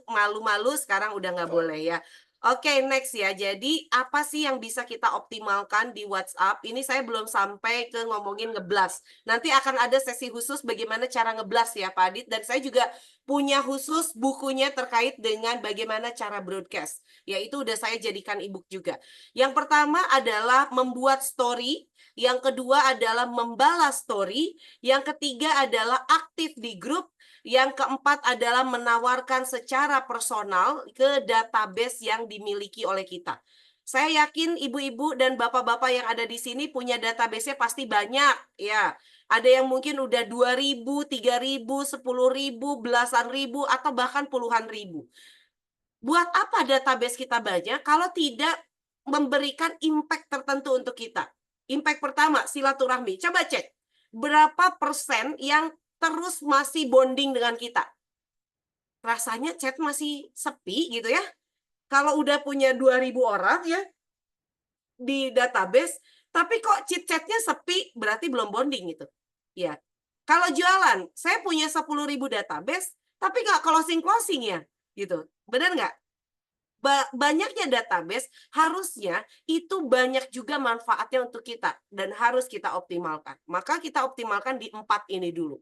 malu-malu sekarang udah nggak boleh ya. Oke, next ya. Jadi apa sih yang bisa kita optimalkan di WhatsApp? Ini saya belum sampai ke ngomongin ngeblas. Nanti akan ada sesi khusus bagaimana cara ngeblas ya Pak Adit. Dan saya juga punya khusus bukunya terkait dengan bagaimana cara broadcast. Yaitu udah saya jadikan ebook juga. Yang pertama adalah membuat story. Yang kedua adalah membalas story. Yang ketiga adalah aktif di grup. Yang keempat adalah menawarkan secara personal ke database yang dimiliki oleh kita. Saya yakin ibu-ibu dan bapak-bapak yang ada di sini punya database-nya pasti banyak. Ya, ada yang mungkin udah 2.000, 3.000, 10.000, belasan ribu, atau bahkan puluhan ribu. Buat apa database kita banyak kalau tidak memberikan impact tertentu untuk kita? Impact pertama, silaturahmi. Coba cek, berapa persen yang terus masih bonding dengan kita? Rasanya chat masih sepi gitu ya. Kalau udah punya 2.000 orang ya di database, tapi kok chit-chatnya sepi, berarti belum bonding gitu. Ya. Kalau jualan, saya punya 10.000 database, tapi nggak closing-closing ya. Gitu. Benar nggak? Banyaknya database harusnya itu banyak juga manfaatnya untuk kita dan harus kita optimalkan. Maka kita optimalkan di 4 ini dulu.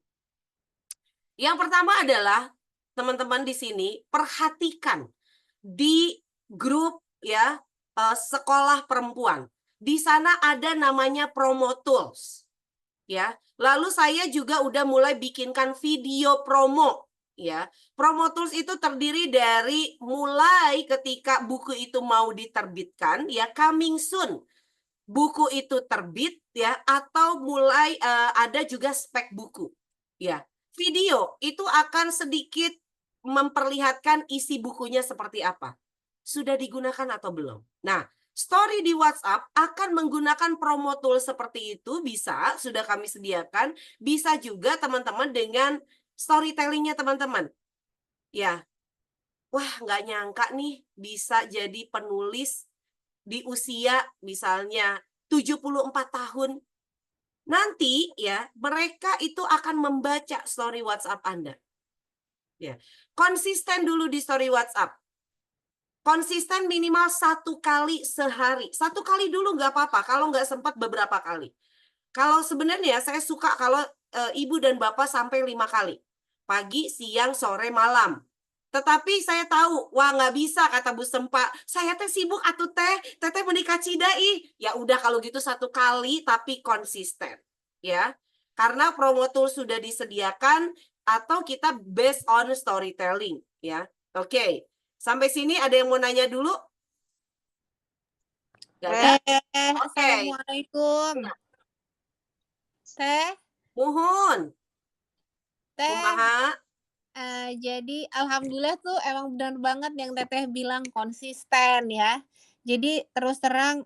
Yang pertama adalah teman-teman di sini perhatikan di grup ya sekolah perempuan. Di sana ada namanya promo tools. Ya. Lalu saya juga udah mulai bikinkan video promo. Ya, promo tools itu terdiri dari mulai ketika buku itu mau diterbitkan, ya coming soon, buku itu terbit, ya, atau mulai ada juga spek buku, ya. Video itu akan sedikit memperlihatkan isi bukunya seperti apa. Sudah digunakan atau belum? Nah, story di WhatsApp akan menggunakan promo tool seperti itu, bisa, sudah kami sediakan. Bisa juga teman-teman dengan storytelling-nya teman-teman. Ya, wah nggak nyangka nih bisa jadi penulis di usia misalnya 74 tahun. Nanti ya, mereka itu akan membaca story WhatsApp Anda. Ya. Konsisten dulu di story WhatsApp. Konsisten minimal 1 kali sehari. 1 kali dulu nggak apa-apa, kalau nggak sempat beberapa kali. Kalau sebenarnya saya suka kalau ibu dan bapak sampai 5 kali. Pagi, siang, sore, malam. Tetapi saya tahu, wah nggak bisa kata Bu Sempa. Saya teh sibuk atuh teh, teteh menikah cidai. Ya udah kalau gitu 1 kali tapi konsisten. Ya. Karena promo tool sudah disediakan atau kita based on storytelling. Ya. Oke. Sampai sini ada yang mau nanya dulu? Nggak ada? Oke. Assalamualaikum. Teh, Muhun. Teh, Kumaha? jadi alhamdulillah tuh emang benar banget yang Teteh bilang konsisten ya. Jadi terus terang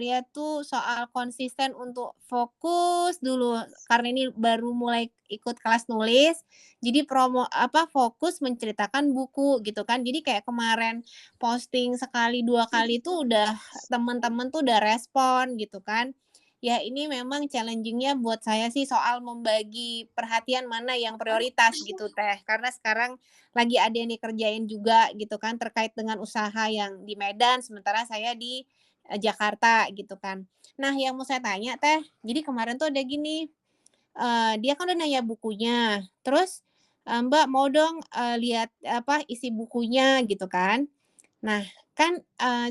Ria tuh soal konsisten untuk fokus dulu karena ini baru mulai ikut kelas nulis. Jadi fokus menceritakan buku gitu kan. Jadi kayak kemarin posting sekali 2 kali tuh udah teman-teman tuh udah respon gitu kan. Ya ini memang challenging-nya buat saya sih soal membagi perhatian mana yang prioritas gitu Teh. Karena sekarang lagi ada yang dikerjain juga gitu kan terkait dengan usaha yang di Medan sementara saya di Jakarta gitu kan. Nah, yang mau saya tanya Teh, jadi kemarin tuh ada gini, dia kan udah nanya bukunya, terus, Mbak mau dong, lihat isi bukunya gitu kan. Nah, kan,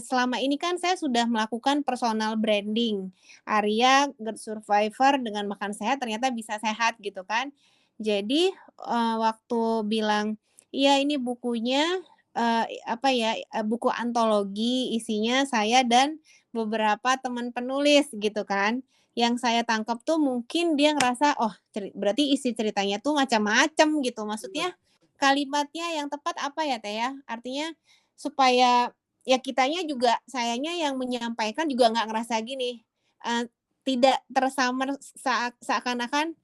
selama ini kan saya sudah melakukan personal branding. Arya GERD Survivor dengan makan sehat ternyata bisa sehat gitu kan. Jadi, waktu bilang, "Iya ini bukunya, buku antologi isinya saya dan beberapa teman penulis," gitu kan. Yang saya tangkap tuh mungkin dia ngerasa, "Oh berarti isi ceritanya tuh macam-macam," gitu. Maksudnya kalimatnya yang tepat apa ya, Teh, ya? Artinya supaya ya kitanya juga sayanya yang menyampaikan juga nggak ngerasa gini, tidak tersamar seakan-akan,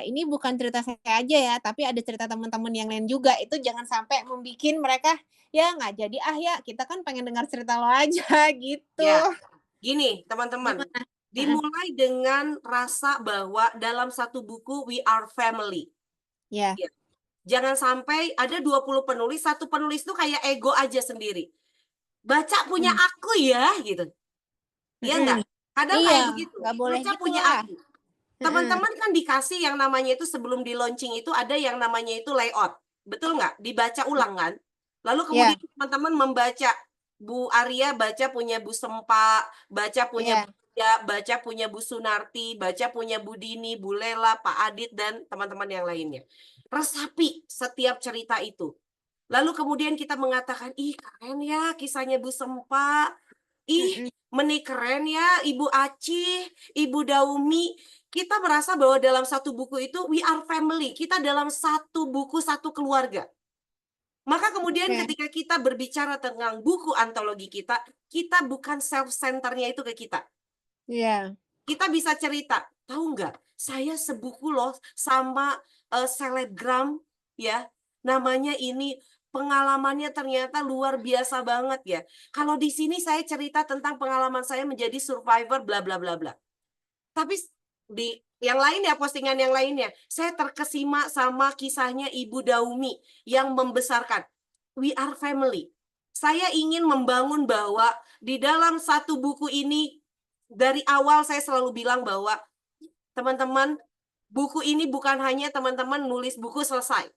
ini bukan cerita saya aja ya, tapi ada cerita teman-teman yang lain juga. Itu jangan sampai membikin mereka, "Ya nggak jadi ah ya, kita kan pengen dengar cerita lo aja," gitu. Ya, gini teman-teman, Gimana? dimulai dengan rasa bahwa dalam satu buku we are family. Ya. Ya. Jangan sampai ada 20 penulis, satu penulis tuh kayak ego aja sendiri. Baca punya aku ya, gitu. Iya enggak? Kadang kayak Iya, begitu. nggak boleh Baca gitu punya lah. aku. Teman-teman kan dikasih yang namanya itu sebelum di launching itu ada yang namanya itu layout. Betul nggak? Dibaca ulang kan? Lalu kemudian teman-teman membaca. Bu Arya baca punya Bu Sempa, baca punya Bu Tia, baca punya Bu Sunarti, baca punya Bu Dini, Bu Lela, Pak Adit, dan teman-teman yang lainnya. Resapi setiap cerita itu. Lalu kemudian kita mengatakan, ih keren ya kisahnya Bu Sempa. Ih, keren ya Ibu Aci, Ibu Daumi. Kita merasa bahwa dalam satu buku itu we are family. Kita dalam satu buku, satu keluarga. Maka kemudian ketika kita berbicara tentang buku antologi kita bukan self-centernya itu ke kita. Iya. Kita bisa cerita, tahu nggak? Saya sebuku loh sama selebgram ya. Namanya ini pengalamannya ternyata luar biasa banget ya. Kalau di sini saya cerita tentang pengalaman saya menjadi survivor bla bla bla bla. Tapi di yang lain ya, postingan yang lainnya, saya terkesima sama kisahnya Ibu Daumi yang membesarkan. We are family. Saya ingin membangun bahwa di dalam satu buku ini, dari awal saya selalu bilang bahwa teman-teman, buku ini bukan hanya teman-teman nulis buku selesai.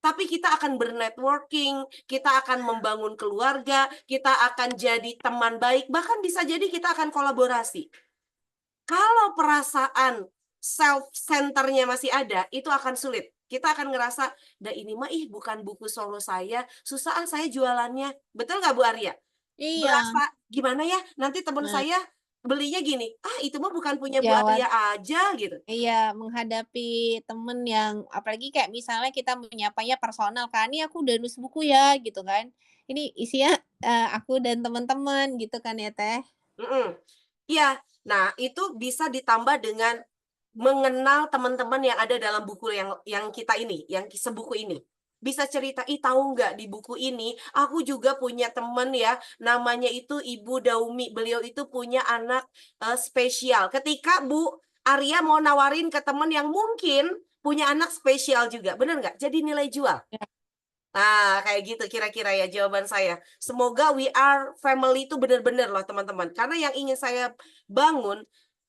Tapi kita akan bernetworking, kita akan membangun keluarga, kita akan jadi teman baik, bahkan bisa jadi kita akan kolaborasi. Kalau perasaan self-centernya masih ada, itu akan sulit. Kita akan ngerasa, dah ini mah bukan buku solo saya, susah saya jualannya. Betul nggak Bu Arya? Iya. Berasa gimana ya, nanti teman saya belinya gini, itu mah bukan punya Bu Arya aja gitu. Iya, menghadapi temen yang apalagi kayak misalnya kita menyapanya personal kan, "Ini aku udah nulis buku ya," gitu kan. Ini isinya aku dan teman-teman gitu kan ya, Teh. Iya. Nah, itu bisa ditambah dengan mengenal teman-teman yang ada dalam buku yang kita ini, yang sebuku ini. Bisa cerita, tahu nggak di buku ini, aku juga punya teman ya, namanya itu Ibu Daumi. Beliau itu punya anak spesial. Ketika Bu Arya mau nawarin ke temen yang mungkin punya anak spesial juga, bener nggak? Jadi nilai jual. Nah, kayak gitu kira-kira ya jawaban saya. Semoga We Are Family itu benar-benar loh teman-teman. Karena yang ingin saya bangun,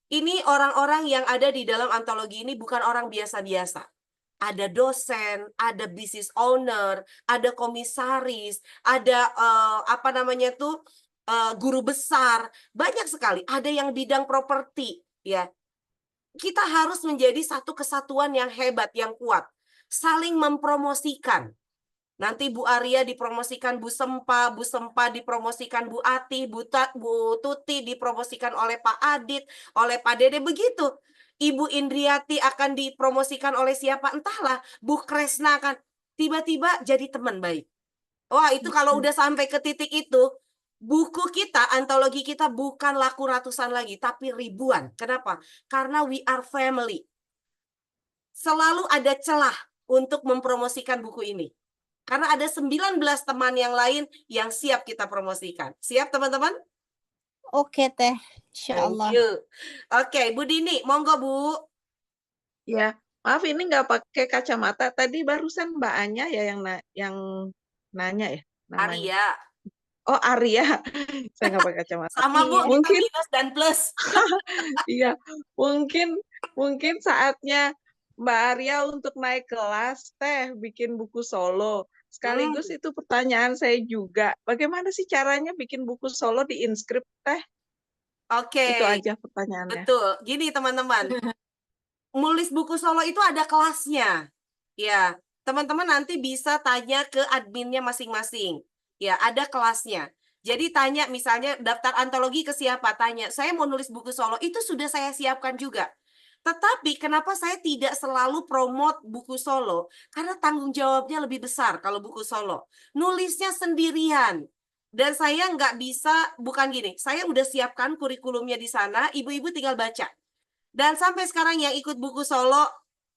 ini orang-orang yang ada di dalam antologi ini bukan orang biasa-biasa. Ada dosen, ada business owner, ada komisaris, ada apa namanya tuh guru besar, banyak sekali. Ada yang bidang properti, ya. Kita harus menjadi satu kesatuan yang hebat, yang kuat, saling mempromosikan. Nanti Bu Arya dipromosikan Bu Sempa dipromosikan Bu Ati, Bu Tuti dipromosikan oleh Pak Adit, oleh Pak Dede, begitu. Ibu Indriati akan dipromosikan oleh siapa entahlah, Bu Kresna akan tiba-tiba jadi teman baik. Wah, itu kalau udah sampai ke titik itu, buku kita, antologi kita bukan laku ratusan lagi, tapi ribuan. Kenapa? Karena we are family. Selalu ada celah untuk mempromosikan buku ini. Karena ada 19 teman yang lain yang siap kita promosikan. Siap teman-teman? Oke Teh, Insya Allah. Thank you. Oke, Bu Dini, monggo Bu. Ya, maaf ini nggak pakai kacamata. Tadi barusan Mbak Anya ya yang nanya ya namanya. Arya. Oh, Arya. Saya nggak pakai kacamata. Sama Bu, kita Mungkin minus dan plus. iya, mungkin saatnya Mbak Arya untuk naik kelas Teh bikin buku solo. Sekaligus itu pertanyaan saya juga. Bagaimana sih caranya bikin buku solo di Inscript Teh? Oke. Itu aja pertanyaannya. Betul. Gini teman-teman. Nulis buku solo itu ada kelasnya. Ya, teman-teman nanti bisa tanya ke adminnya masing-masing. Ya, ada kelasnya. Jadi tanya misalnya daftar antologi ke siapa? Tanya, saya mau nulis buku solo. Itu sudah saya siapkan juga. Tetapi kenapa saya tidak selalu promote buku solo? Karena tanggung jawabnya lebih besar kalau buku solo. Nulisnya sendirian. Dan saya nggak bisa, bukan gini, saya udah siapkan kurikulumnya di sana, ibu-ibu tinggal baca. Dan sampai sekarang yang ikut buku solo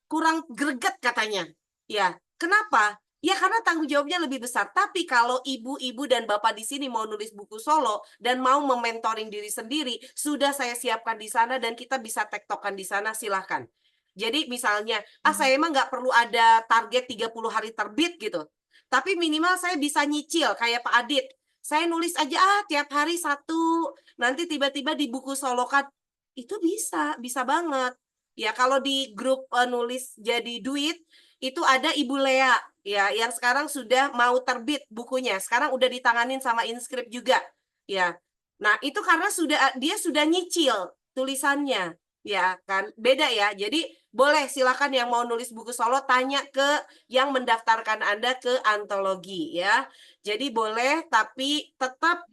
kurang greget katanya. Ya, kenapa? Ya karena tanggung jawabnya lebih besar. Tapi kalau ibu-ibu dan bapak di sini mau nulis buku solo dan mau mementoring diri sendiri, sudah saya siapkan di sana dan kita bisa tektokan di sana, silahkan. Jadi misalnya, saya emang nggak perlu ada target 30 hari terbit gitu. Tapi minimal saya bisa nyicil kayak Pak Adit. Saya nulis aja tiap hari satu, nanti tiba-tiba di buku solo kan itu bisa banget. Ya kalau di grup nulis jadi duit itu ada Ibu Lea ya yang sekarang sudah mau terbit bukunya. Sekarang udah ditanganin sama Inscript juga. Ya. Nah, itu karena dia sudah nyicil tulisannya. Ya kan? Beda ya. Jadi boleh silakan yang mau nulis buku solo tanya ke yang mendaftarkan Anda ke antologi ya. Jadi boleh tapi tetap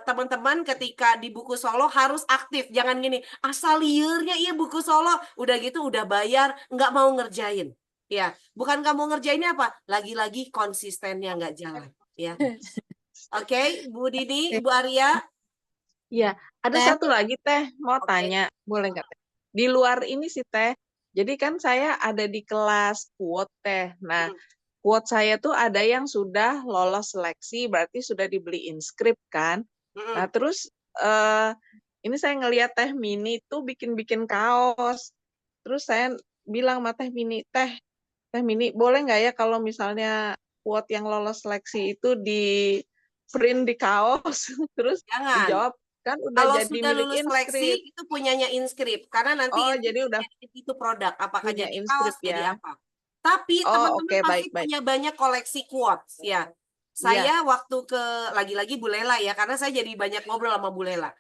teman-teman ketika di buku solo harus aktif. Jangan gini, asal liurnya iya buku solo, udah gitu udah bayar, nggak mau ngerjain. Ya, bukan nggak mau ngerjainnya apa? Lagi-lagi konsistennya nggak jalan. Ya, Oke, Bu Dini, Bu Arya. Iya, ada Teh. satu lagi Teh, mau Oke. tanya, boleh nggak Teh? Di luar ini sih Teh, jadi kan saya ada di kelas quote Teh. Nah, quote saya tuh ada yang sudah lolos seleksi, berarti sudah dibeli Inscript kan. Nah, terus ini saya ngelihat Teh Mini tuh bikin-bikin kaos. Terus saya bilang sama Teh Mini, Teh Mini, boleh nggak ya kalau misalnya quote yang lolos seleksi itu di print di kaos? Terus Jangan. dijawab, kan udah Kalau jadi sudah milik lulus seleksi Inscript. itu punyanya Inscript karena nanti Oh, Inscript jadi udah itu produk apakah punya jadi Inscript kaos jadi ya. apa. Tapi Oh, teman-teman oke, pasti baik. punya banyak koleksi quotes ya. Iya. Saya waktu ke lagi-lagi Bu Lela ya karena saya jadi banyak ngobrol sama Bu Lela.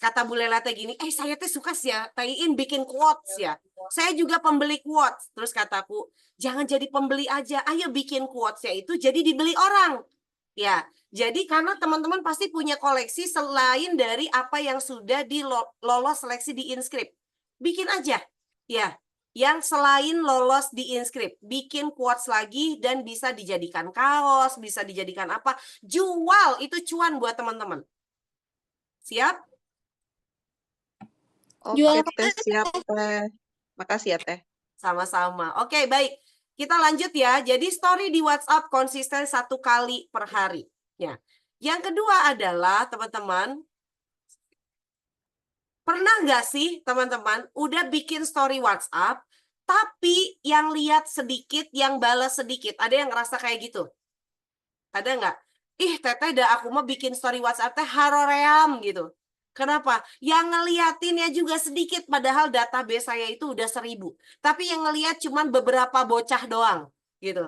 Kata Bu Lela teh gini, saya teh suka sih ya, Taiin bikin quotes ya. Saya juga pembeli quotes. Terus kataku, jangan jadi pembeli aja, ayo bikin quotesnya itu jadi dibeli orang. Ya, jadi karena teman-teman pasti punya koleksi selain dari apa yang sudah lolos seleksi di Inscript. Bikin aja. Ya, yang selain lolos di Inscript, bikin quotes lagi dan bisa dijadikan kaos, bisa dijadikan apa. Jual, itu cuan buat teman-teman. Siap? Jual Oke, Teh, siap Teh. Makasih ya Teh. Sama-sama. Oke, baik. Kita lanjut ya. Jadi story di WhatsApp konsisten 1 kali per hari. Ya. Yang kedua adalah teman-teman, per Pernah nggak sih teman-teman udah bikin story WhatsApp, tapi yang lihat sedikit, yang balas sedikit? Ada yang ngerasa kayak gitu? Ada nggak? Ih, teteh dah aku mau bikin story WhatsApp teh haroream gitu. Kenapa? Yang ngeliatinnya juga sedikit, padahal database saya itu udah 1000. Tapi yang ngeliat cuman beberapa bocah doang gitu.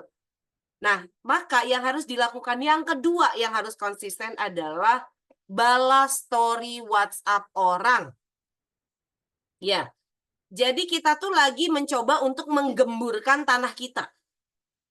Nah, maka yang harus dilakukan yang kedua yang harus konsisten adalah balas story WhatsApp orang. Ya, jadi kita tuh lagi mencoba untuk menggemburkan tanah kita.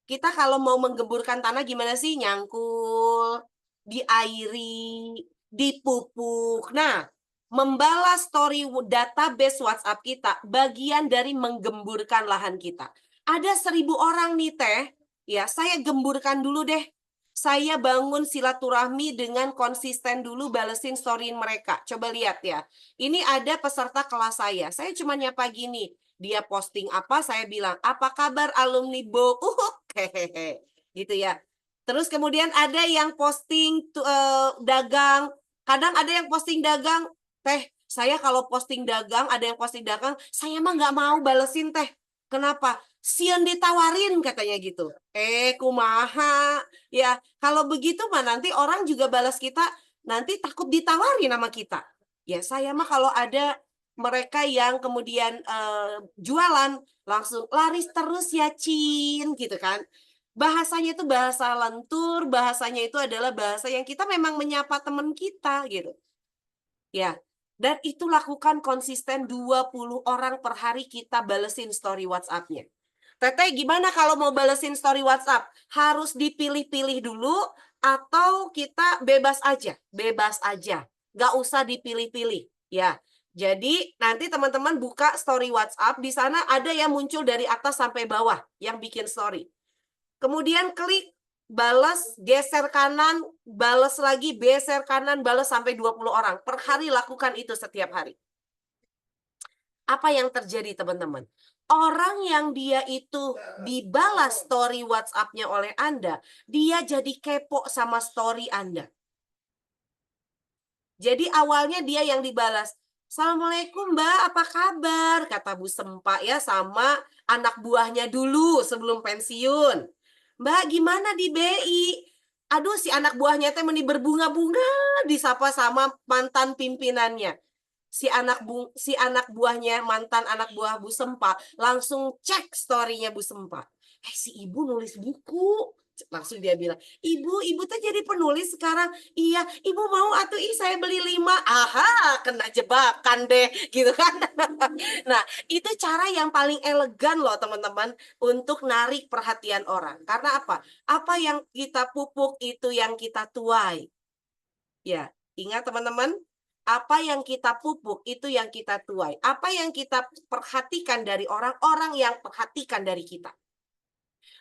Kita kalau mau menggemburkan tanah gimana sih? Nyangkul, diairi, dipupuk. Nah, membalas story database WhatsApp kita bagian dari menggemburkan lahan kita. Ada 1000 orang nih teh, ya saya gemburkan dulu deh. Saya bangun silaturahmi dengan konsisten dulu balesin storyin mereka. Coba lihat ya. Ini ada peserta kelas saya. Saya cuma nyapa gini. Dia posting apa, saya bilang, apa kabar alumni Bo? Hehehe. Gitu ya. Terus kemudian ada yang posting dagang. Kadang ada yang posting dagang. Teh, saya kalau posting dagang, ada yang posting dagang, saya mah nggak mau balesin teh. Kenapa? Sian ditawarin katanya gitu. Kumaha. Ya, kalau begitu mah nanti orang juga balas kita, nanti takut ditawarin sama kita. Ya, saya mah kalau ada mereka yang kemudian jualan, langsung laris terus ya Cin, gitu kan. Bahasanya itu bahasa lentur, bahasanya itu adalah bahasa yang kita memang menyapa teman kita, gitu. Ya, dan itu lakukan konsisten 20 orang per hari kita balesin story WhatsApp-nya. Teteh gimana kalau mau balesin story WhatsApp? Harus dipilih-pilih dulu atau kita bebas aja? Bebas aja. Nggak usah dipilih-pilih. Ya, jadi nanti teman-teman buka story WhatsApp, di sana ada yang muncul dari atas sampai bawah yang bikin story. Kemudian klik balas, geser kanan, balas lagi, geser kanan, balas sampai 20 orang. Per hari lakukan itu setiap hari. Apa yang terjadi teman-teman? Orang yang dia itu dibalas story WhatsApp-nya oleh Anda, dia jadi kepo sama story Anda. Jadi awalnya dia yang dibalas, Assalamualaikum Mbak, apa kabar? Kata Bu Sempa ya sama anak buahnya dulu sebelum pensiun. Mbak gimana di BI? Aduh si anak buahnya teh meni berbunga-bunga disapa sama mantan pimpinannya. Si anak buahnya, mantan anak buah Bu Sempa langsung cek story-nya Bu Sempa. Si ibu nulis buku. Langsung dia bilang, ibu tuh jadi penulis sekarang. Iya, ibu mau atuh saya beli 5. Aha, kena jebakan deh, gitu kan. Nah, itu cara yang paling elegan loh teman-teman untuk narik perhatian orang. Karena apa? Apa yang kita pupuk itu yang kita tuai. Ya, ingat teman-teman, apa yang kita pupuk itu yang kita tuai. Apa yang kita perhatikan dari orang-orang yang perhatikan dari kita.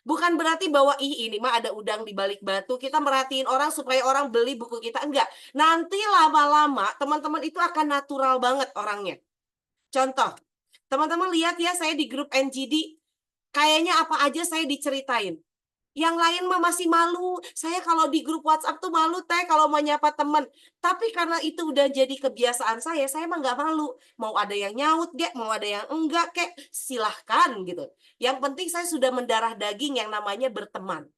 Bukan berarti bahwa ini mah ada udang di balik batu, kita merhatiin orang supaya orang beli buku kita. Enggak. Nanti lama-lama teman-teman itu akan natural banget orangnya. Contoh, teman-teman lihat ya saya di grup NGD, kayaknya apa aja saya diceritain. Yang lain mah masih malu. Saya kalau di grup WhatsApp tuh malu teh kalau mau nyapa teman. Tapi karena itu udah jadi kebiasaan saya mah nggak malu. Mau ada yang nyaut kek, mau ada yang enggak kek, silahkan gitu. Yang penting saya sudah mendarah daging yang namanya berteman.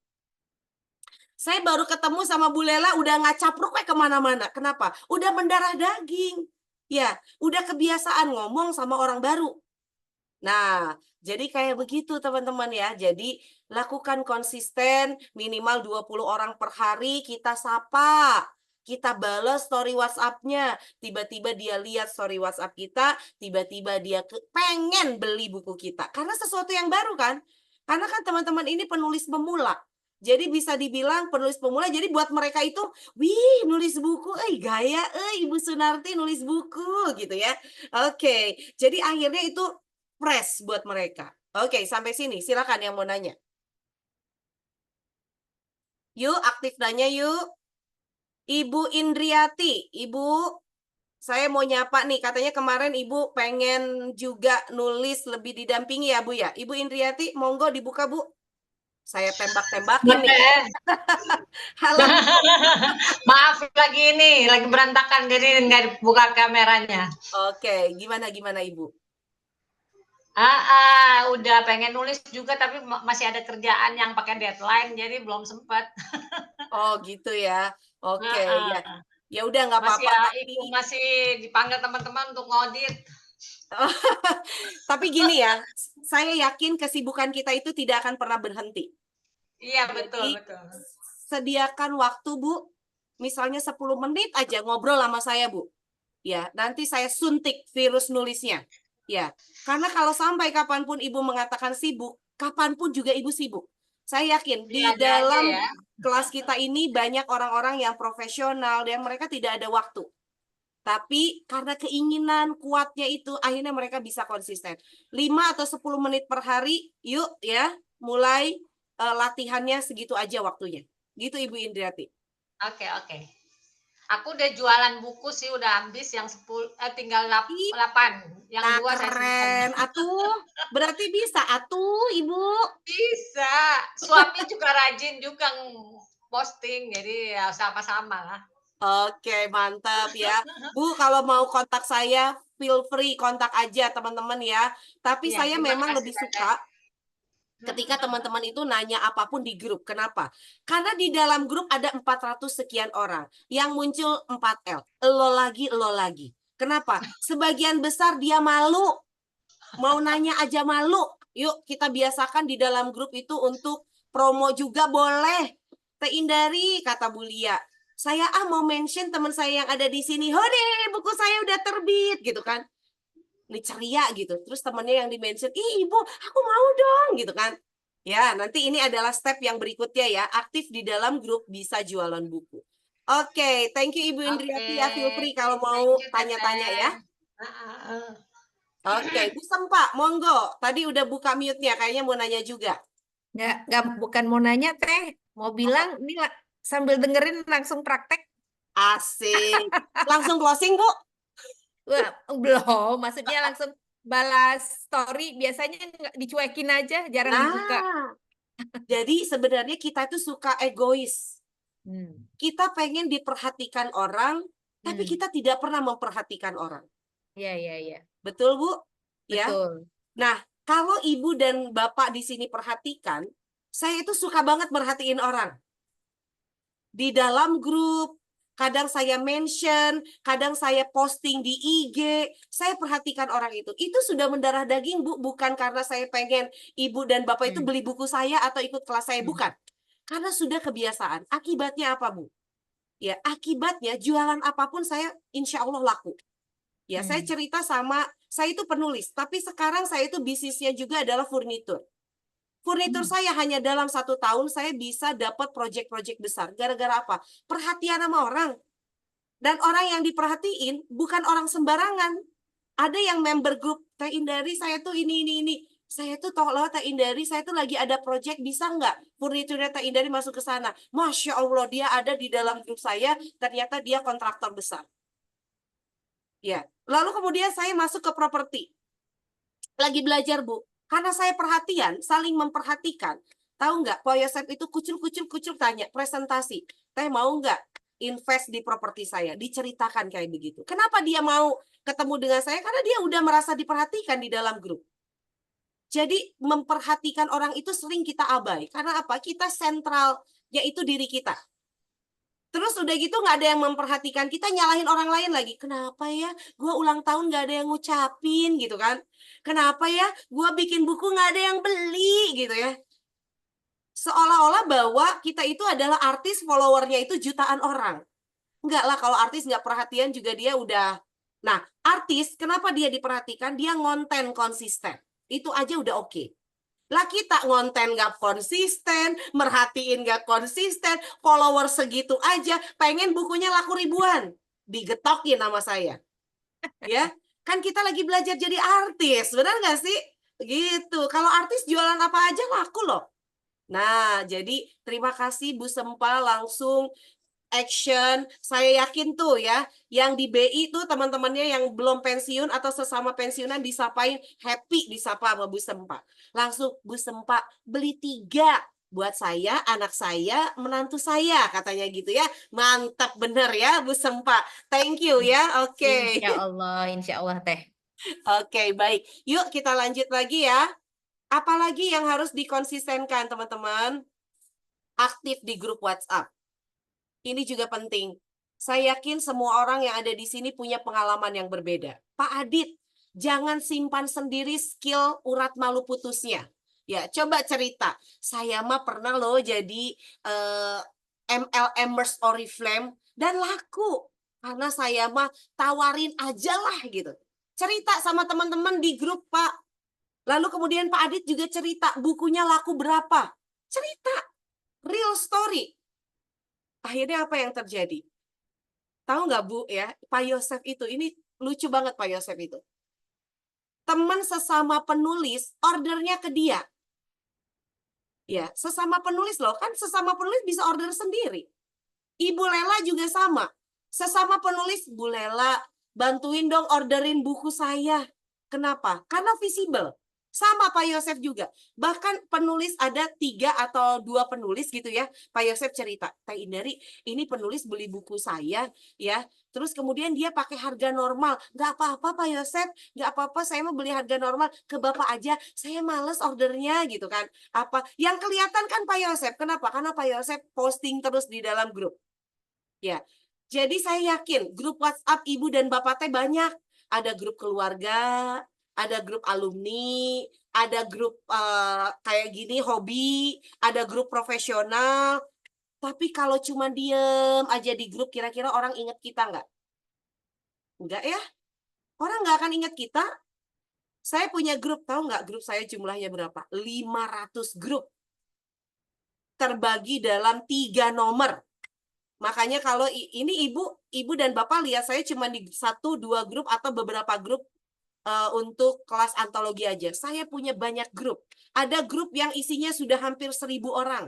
Saya baru ketemu sama Bu Lela udah ngacapruk kemana-mana. Kenapa? Udah mendarah daging. Ya, udah kebiasaan ngomong sama orang baru. Nah, jadi kayak begitu teman-teman ya. Jadi lakukan konsisten minimal 20 orang per hari kita sapa. Kita balas story WhatsApp-nya. Tiba-tiba dia lihat story WhatsApp kita, tiba-tiba dia pengen beli buku kita. Karena sesuatu yang baru kan? Karena kan teman-teman ini penulis pemula. Jadi bisa dibilang penulis pemula, jadi buat mereka itu, wih nulis buku, gaya, Ibu Sunarti nulis buku gitu ya. Oke, jadi akhirnya itu fresh buat mereka. Oke, sampai sini. Silakan yang mau nanya. Yuk, aktif nanya yuk. Ibu Indriati, Ibu, saya mau nyapa nih. Katanya kemarin Ibu pengen juga nulis lebih didampingi ya, Bu ya. Ibu Indriati, monggo dibuka, Bu. Saya tembak-tembakin nih. Oke. Halo. Maaf lagi ini, lagi berantakan jadi nggak buka kameranya. Oke, gimana Ibu? Udah pengen nulis juga tapi masih ada kerjaan yang pakai deadline jadi belum sempat. Oh gitu ya. Oke, ya. Ah, Ya udah nggak masih apa-apa. masih dipanggil teman-teman untuk ngaudit. Tapi gini ya, saya yakin kesibukan kita itu tidak akan pernah berhenti. Iya, Jadi, betul, betul. sediakan waktu, Bu. Misalnya 10 menit aja ngobrol sama saya, Bu. Ya, nanti saya suntik virus nulisnya. Ya, karena kalau sampai kapanpun Ibu mengatakan sibuk, kapanpun juga Ibu sibuk. Saya yakin di Iya, ada aja dalam ya. kelas kita ini banyak orang-orang yang profesional yang mereka tidak ada waktu. Tapi karena keinginan kuatnya itu akhirnya mereka bisa konsisten. 5 atau 10 menit per hari, yuk ya, mulai latihannya segitu aja waktunya. Gitu Ibu Indriati. Oke, oke. Aku udah jualan buku sih udah habis yang 10 tinggal 8. Yang Nah, 2 saya simpan. keren. Atuh, berarti bisa atuh Ibu. Bisa. Suami juga rajin juga posting jadi ya sama-sama lah. Oke, mantap ya. Bu, kalau mau kontak saya, feel free kontak aja teman-teman ya. Tapi Iya, saya terima memang kasih, lebih Teteh. suka ketika teman-teman itu nanya apapun di grup. Kenapa? Karena di dalam grup ada 400 sekian orang. Yang muncul 4L. Elo lagi. Kenapa? Sebagian besar dia malu. Mau nanya aja malu. Yuk kita biasakan di dalam grup itu untuk promo juga boleh. Teh Indari, kata Bu Lia. Saya mau mention teman saya yang ada di sini. Hode, buku saya udah terbit gitu kan. Ini ceria gitu. Terus temennya yang di-mention, "Ih, Ibu, aku mau dong." gitu kan. Ya, nanti ini adalah step yang berikutnya ya. Aktif di dalam grup bisa jualan buku. Oke, thank you Ibu Indriati ya. Feel free kalau mau tanya-tanya ya. Oke, Bu Sempa, monggo. Tadi udah buka mute-nya, kayaknya mau nanya juga. Nggak, bukan mau nanya teh, mau bilang ini sambil dengerin langsung praktek. Asik. Langsung closing, Bu? Wah, belum, maksudnya langsung balas story, biasanya nggak dicuekin aja, jarang dibuka. Jadi sebenarnya kita itu suka egois. Hmm. Kita pengen diperhatikan orang, tapi kita tidak pernah memperhatikan orang. Iya. Betul, Bu? Ya. Betul. Nah, kalau Ibu dan Bapak di sini perhatikan, saya itu suka banget merhatiin orang. Di dalam grup, kadang saya mention, kadang saya posting di IG, saya perhatikan orang itu. Itu sudah mendarah daging, Bu, bukan karena saya pengen Ibu dan Bapak itu beli buku saya atau ikut kelas saya, bukan. Karena sudah kebiasaan. Akibatnya apa, Bu? Ya, akibatnya jualan apapun saya insya Allah laku. Ya, saya cerita sama, saya itu penulis, tapi sekarang saya itu bisnisnya juga adalah furnitur. Furnitur saya hanya dalam 1 tahun saya bisa dapat proyek-proyek besar. Gara-gara apa? Perhatian sama orang. Dan orang yang diperhatiin bukan orang sembarangan. Ada yang member grup, Teh Indari saya tuh ini. Saya tuh tolong Teh Indari, saya tuh lagi ada proyek, bisa nggak furniturnya Teh Indari masuk ke sana? Masya Allah, dia ada di dalam grup saya, ternyata dia kontraktor besar. Ya, lalu kemudian saya masuk ke properti. Lagi belajar, Bu. Karena saya perhatian, saling memperhatikan. Tahu nggak, Pak Yosef itu kucul tanya, presentasi. Teh mau nggak invest di properti saya? Diceritakan kayak begitu. Kenapa dia mau ketemu dengan saya? Karena dia udah merasa diperhatikan di dalam grup. Jadi memperhatikan orang itu sering kita abai. Karena apa? Kita sentral, yaitu diri kita. Terus udah gitu nggak ada yang memperhatikan, kita nyalahin orang lain lagi. Kenapa ya? Gue ulang tahun nggak ada yang ngucapin gitu kan? Kenapa ya? Gue bikin buku nggak ada yang beli gitu ya? Seolah-olah bahwa kita itu adalah artis, followernya itu jutaan orang. Enggak lah, kalau artis nggak perhatian juga dia udah. Nah, artis kenapa dia diperhatikan? Dia ngonten konsisten. Itu aja udah oke. Lah kita ngonten gak konsisten, merhatiin gak konsisten, follower segitu aja, pengen bukunya laku ribuan. Digetokin sama saya. Ya, kan kita lagi belajar jadi artis, benar gak sih? Gitu. Kalau artis jualan apa aja laku loh. Nah, jadi terima kasih Bu Sempa langsung action. Saya yakin tuh ya, yang di BI tuh teman-temannya yang belum pensiun atau sesama pensiunan disapain happy disapa sama Bu Sempa. Langsung Bu Sempa beli 3 buat saya, anak saya, menantu saya, katanya gitu ya. Mantap bener ya, Bu Sempa. Thank you ya. Oke. Insya Allah Teh. Oke, baik. Yuk kita lanjut lagi ya. Apalagi yang harus dikonsistenkan, teman-teman? Aktif di grup WhatsApp. Ini juga penting. Saya yakin semua orang yang ada di sini punya pengalaman yang berbeda. Pak Adit, jangan simpan sendiri skill urat malu putusnya. Ya, coba cerita. Saya mah pernah loh jadi MLMers Oriflame dan laku. Karena saya mah tawarin aja lah gitu. Cerita sama teman-teman di grup, Pak. Lalu kemudian Pak Adit juga cerita bukunya laku berapa. Cerita. Real story. Akhirnya apa yang terjadi? Tahu nggak Bu ya, Pak Yosef itu, ini lucu banget Pak Yosef itu. Teman sesama penulis, ordernya ke dia. Ya, sesama penulis loh, kan sesama penulis bisa order sendiri. Ibu Lela juga sama. Sesama penulis, Bu Lela, bantuin dong orderin buku saya. Kenapa? Karena visible. Sama Pak Yosef juga. Bahkan penulis ada 3 atau 2 penulis gitu ya. Pak Yosef cerita, Teh Indari, ini penulis beli buku saya ya. Terus kemudian dia pakai harga normal. Nggak apa-apa Pak Yosef, nggak apa-apa, saya mau beli harga normal ke Bapak aja. Saya males ordernya gitu kan. Apa yang kelihatan kan Pak Yosef? Kenapa? Karena Pak Yosef posting terus di dalam grup. Ya. Jadi saya yakin grup WhatsApp ibu dan bapak teh banyak. Ada grup keluarga, ada grup alumni, ada grup kayak gini hobi, ada grup profesional. Tapi kalau cuma diem aja di grup, kira-kira orang ingat kita nggak? Enggak ya? Orang nggak akan ingat kita. Saya punya grup, tahu nggak grup saya jumlahnya berapa? 500 grup. Terbagi dalam 3 nomor. Makanya kalau ini ibu dan bapak lihat saya cuma di 1-2 grup atau beberapa grup untuk kelas antologi aja. Saya punya banyak grup. Ada grup yang isinya sudah hampir 1000 orang.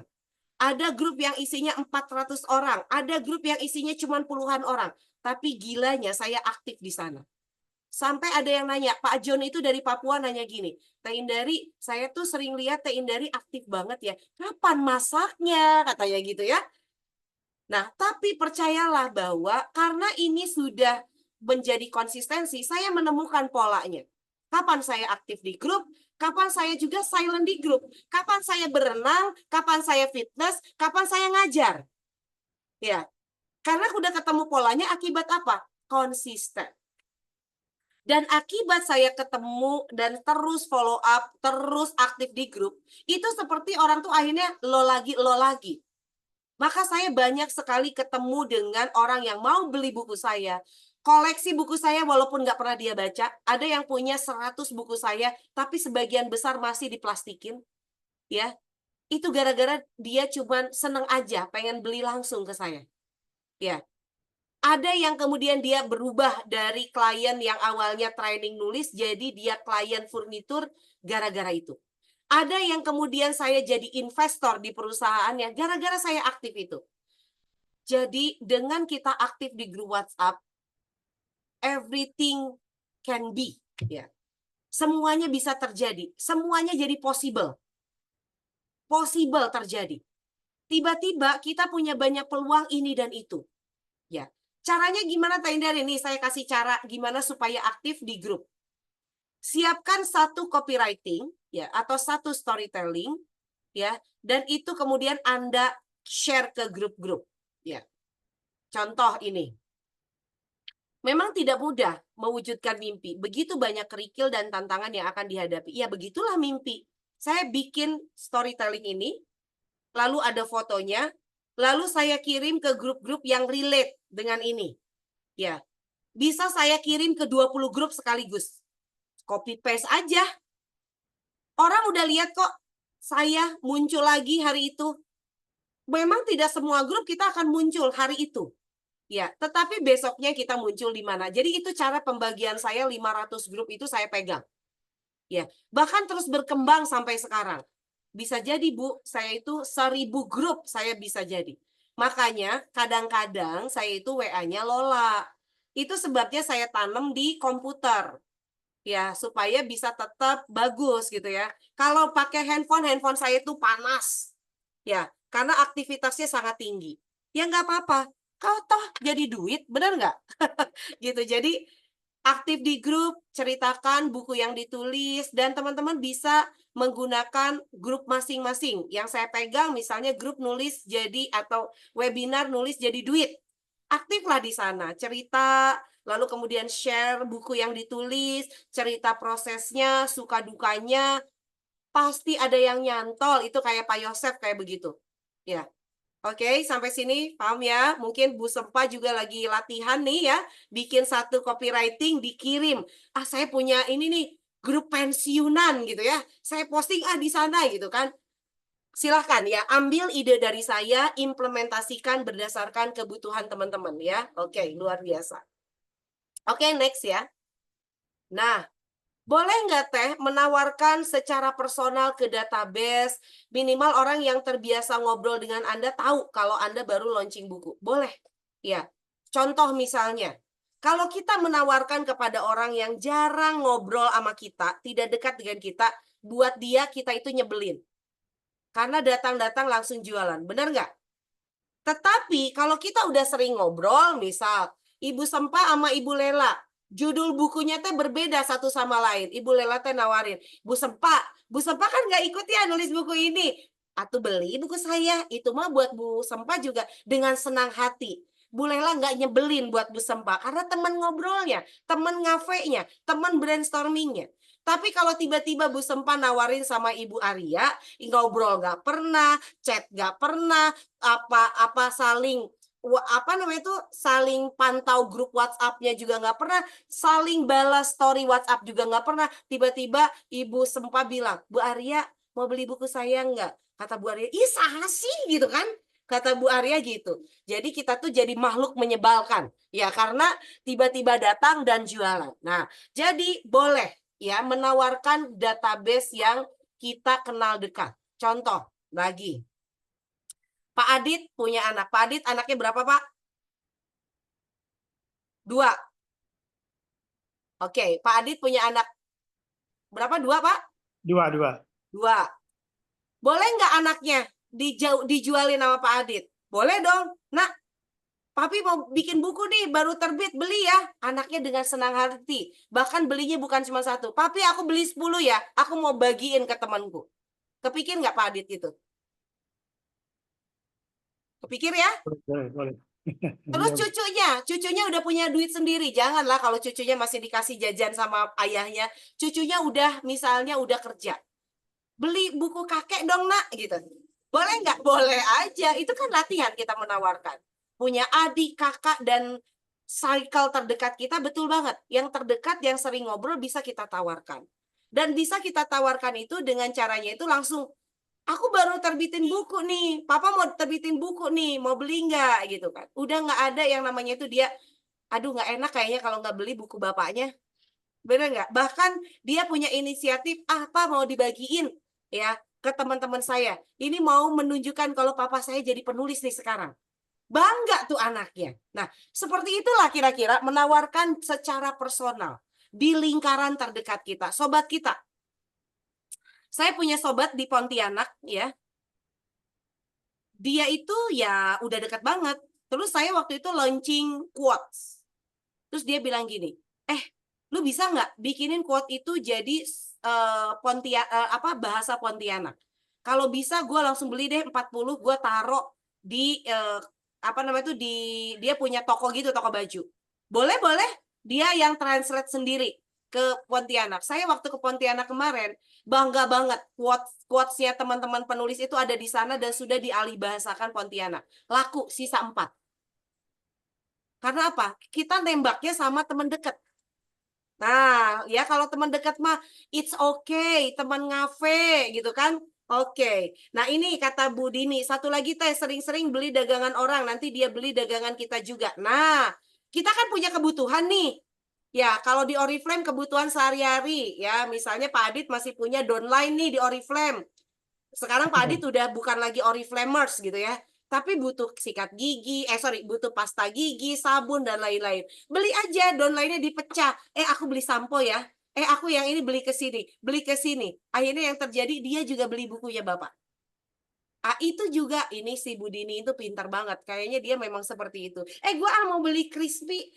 Ada grup yang isinya 400 orang. Ada grup yang isinya cuma puluhan orang. Tapi gilanya saya aktif di sana. Sampai ada yang nanya, Pak John itu dari Papua nanya gini, Teh Indari, saya tuh sering lihat Teh Indari aktif banget ya. Kapan masaknya? Katanya gitu ya. Nah, tapi percayalah bahwa karena ini sudah menjadi konsistensi, saya menemukan polanya. Kapan saya aktif di grup, kapan saya juga silent di grup, kapan saya berenang, kapan saya fitness, kapan saya ngajar. Ya, karena udah ketemu polanya, akibat apa? Konsisten. Dan akibat saya ketemu dan terus follow up, terus aktif di grup, itu seperti orang tuh akhirnya lo lagi. Maka saya banyak sekali ketemu dengan orang yang mau beli buku saya. Koleksi buku saya walaupun nggak pernah dia baca. Ada yang punya 100 buku saya, tapi sebagian besar masih diplastikin. Ya, itu gara-gara dia cuma seneng aja, pengen beli langsung ke saya. Ya, ada yang kemudian dia berubah dari klien yang awalnya training nulis, jadi dia klien furnitur gara-gara itu. Ada yang kemudian saya jadi investor di perusahaannya gara-gara saya aktif itu. Jadi dengan kita aktif di grup WhatsApp, everything can be. Ya. Semuanya bisa terjadi. Semuanya jadi possible. Possible terjadi. Tiba-tiba kita punya banyak peluang ini dan itu. Ya. Caranya gimana Teh Indari? Ini saya kasih cara gimana supaya aktif di grup. Siapkan 1 copywriting ya atau 1 storytelling ya, dan itu kemudian Anda share ke grup-grup ya. Contoh ini. Memang tidak mudah mewujudkan mimpi. Begitu banyak kerikil dan tantangan yang akan dihadapi. Ya begitulah mimpi. Saya bikin storytelling ini, lalu ada fotonya, lalu saya kirim ke grup-grup yang relate dengan ini. Ya. Bisa saya kirim ke 20 grup sekaligus. Copy paste aja. Orang udah lihat kok saya muncul lagi hari itu. Memang tidak semua grup kita akan muncul hari itu. Ya, tetapi besoknya kita muncul di mana. Jadi itu cara pembagian saya 500 grup itu saya pegang. Ya, bahkan terus berkembang sampai sekarang. Bisa jadi Bu, saya itu 1000 grup saya bisa jadi. Makanya kadang-kadang saya itu WA-nya Lola. Itu sebabnya saya tanam di komputer. Ya, supaya bisa tetap bagus gitu ya. Kalau pakai handphone saya itu panas. Ya, karena aktivitasnya sangat tinggi. Ya nggak apa-apa. Kau toh jadi duit, benar nggak? Gitu. Jadi aktif di grup, ceritakan buku yang ditulis, dan teman-teman bisa menggunakan grup masing-masing. Yang saya pegang misalnya grup nulis jadi atau webinar nulis jadi duit. Aktiflah di sana, cerita, lalu kemudian share buku yang ditulis, cerita prosesnya, suka dukanya, pasti ada yang nyantol, itu kayak Pak Yosef kayak begitu. Ya. Oke, sampai sini paham ya? Mungkin Bu Sempa juga lagi latihan nih ya, bikin satu copywriting, dikirim. Ah, saya punya ini nih, grup pensiunan gitu ya. Saya posting di sana gitu kan. Silahkan ya, ambil ide dari saya, implementasikan berdasarkan kebutuhan teman-teman ya. Oke, luar biasa. Oke, next ya. Nah, boleh nggak Teh menawarkan secara personal ke database, minimal orang yang terbiasa ngobrol dengan Anda tahu kalau Anda baru launching buku? Boleh. Ya. Contoh misalnya, kalau kita menawarkan kepada orang yang jarang ngobrol sama kita, tidak dekat dengan kita, buat dia kita itu nyebelin. Karena datang-datang langsung jualan. Benar nggak? Tetapi kalau kita udah sering ngobrol, misal Ibu Sempa sama Ibu Lela, judul bukunya teh berbeda satu sama lain. Ibu Lela teh nawarin, Bu Sempa kan nggak ikut ya nulis buku ini. Atau beli buku saya, itu mah buat Bu Sempa juga dengan senang hati. Bu Lela nggak nyebelin buat Bu Sempa, karena teman ngobrolnya, teman ngafenya, teman brainstormingnya. Tapi kalau tiba-tiba Bu Sempa nawarin sama Ibu Arya, ngobrol nggak pernah, chat nggak pernah, apa saling saling pantau grup WhatsApp-nya juga nggak pernah, saling balas story WhatsApp juga nggak pernah. Tiba-tiba Ibu Sempa bilang, Bu Arya mau beli buku saya nggak? Kata Bu Arya, ih saha sih gitu kan? Kata Bu Arya gitu. Jadi kita tuh jadi makhluk menyebalkan ya, karena tiba-tiba datang dan jualan. Nah, jadi boleh ya menawarkan database yang kita kenal dekat. Contoh lagi, Pak Adit punya anak. Pak Adit anaknya berapa, Pak? 2. Oke, Pak Adit punya anak berapa? 2, Pak? 2. 2. Boleh nggak anaknya dijualin sama Pak Adit? Boleh dong. Nah, Papi mau bikin buku nih, baru terbit, beli ya. Anaknya dengan senang hati. Bahkan belinya bukan cuma 1. Papi, aku beli 10 ya. Aku mau bagiin ke temanku. Kepikir nggak Pak Adit itu? Kepikir ya? Boleh. Terus cucunya udah punya duit sendiri. Janganlah kalau cucunya masih dikasih jajan sama ayahnya. Cucunya udah misalnya udah kerja. Beli buku kakek dong nak gitu. Boleh nggak? Boleh aja. Itu kan latihan kita menawarkan. Punya adik, kakak, dan cycle terdekat kita betul banget. Yang terdekat, yang sering ngobrol bisa kita tawarkan. Dan bisa kita tawarkan itu dengan caranya itu langsung, aku baru terbitin buku nih, Papa mau terbitin buku nih, mau beli nggak gitu kan. Udah nggak ada yang namanya itu dia, aduh nggak enak kayaknya kalau nggak beli buku bapaknya. Bener nggak? Bahkan dia punya inisiatif, apa mau dibagiin ya ke teman-teman saya. Ini mau menunjukkan kalau papa saya jadi penulis nih sekarang. Bangga tuh anaknya. Nah, seperti itulah kira-kira menawarkan secara personal di lingkaran terdekat kita, sobat kita. Saya punya sobat di Pontianak ya. Dia itu ya udah dekat banget. Terus saya waktu itu launching quotes. Terus dia bilang gini, lu bisa nggak bikinin quote itu jadi bahasa Pontianak? Kalau bisa gue langsung beli deh 40, gue taruh di dia punya toko gitu, toko baju. Boleh, dia yang translate sendiri ke Pontianak. Saya waktu ke Pontianak kemarin bangga banget, quotes-nya teman-teman penulis itu ada di sana dan sudah dialih bahasakan Pontianak. Laku sisa 4. Karena apa? Kita nembaknya sama teman dekat. Nah, ya kalau teman dekat mah it's okay, teman ngafe gitu kan. Oke. Nah, ini kata Bu Dini, satu lagi Teh, sering-sering beli dagangan orang, nanti dia beli dagangan kita juga. Nah, kita kan punya kebutuhan nih. Ya, kalau di Oriflame kebutuhan sehari-hari, ya misalnya Pak Adit masih punya downline nih di Oriflame. Sekarang Pak Adit udah bukan lagi Oriflamers gitu ya. Tapi butuh sikat gigi, butuh pasta gigi, sabun, dan lain-lain. Beli aja, downline-nya dipecah. Aku beli sampo ya. Aku yang ini beli ke sini, beli ke sini. Akhirnya yang terjadi, dia juga beli bukunya Bapak. Itu juga, ini si Bu Dini itu pintar banget. Kayaknya dia memang seperti itu. Gua mau beli crispy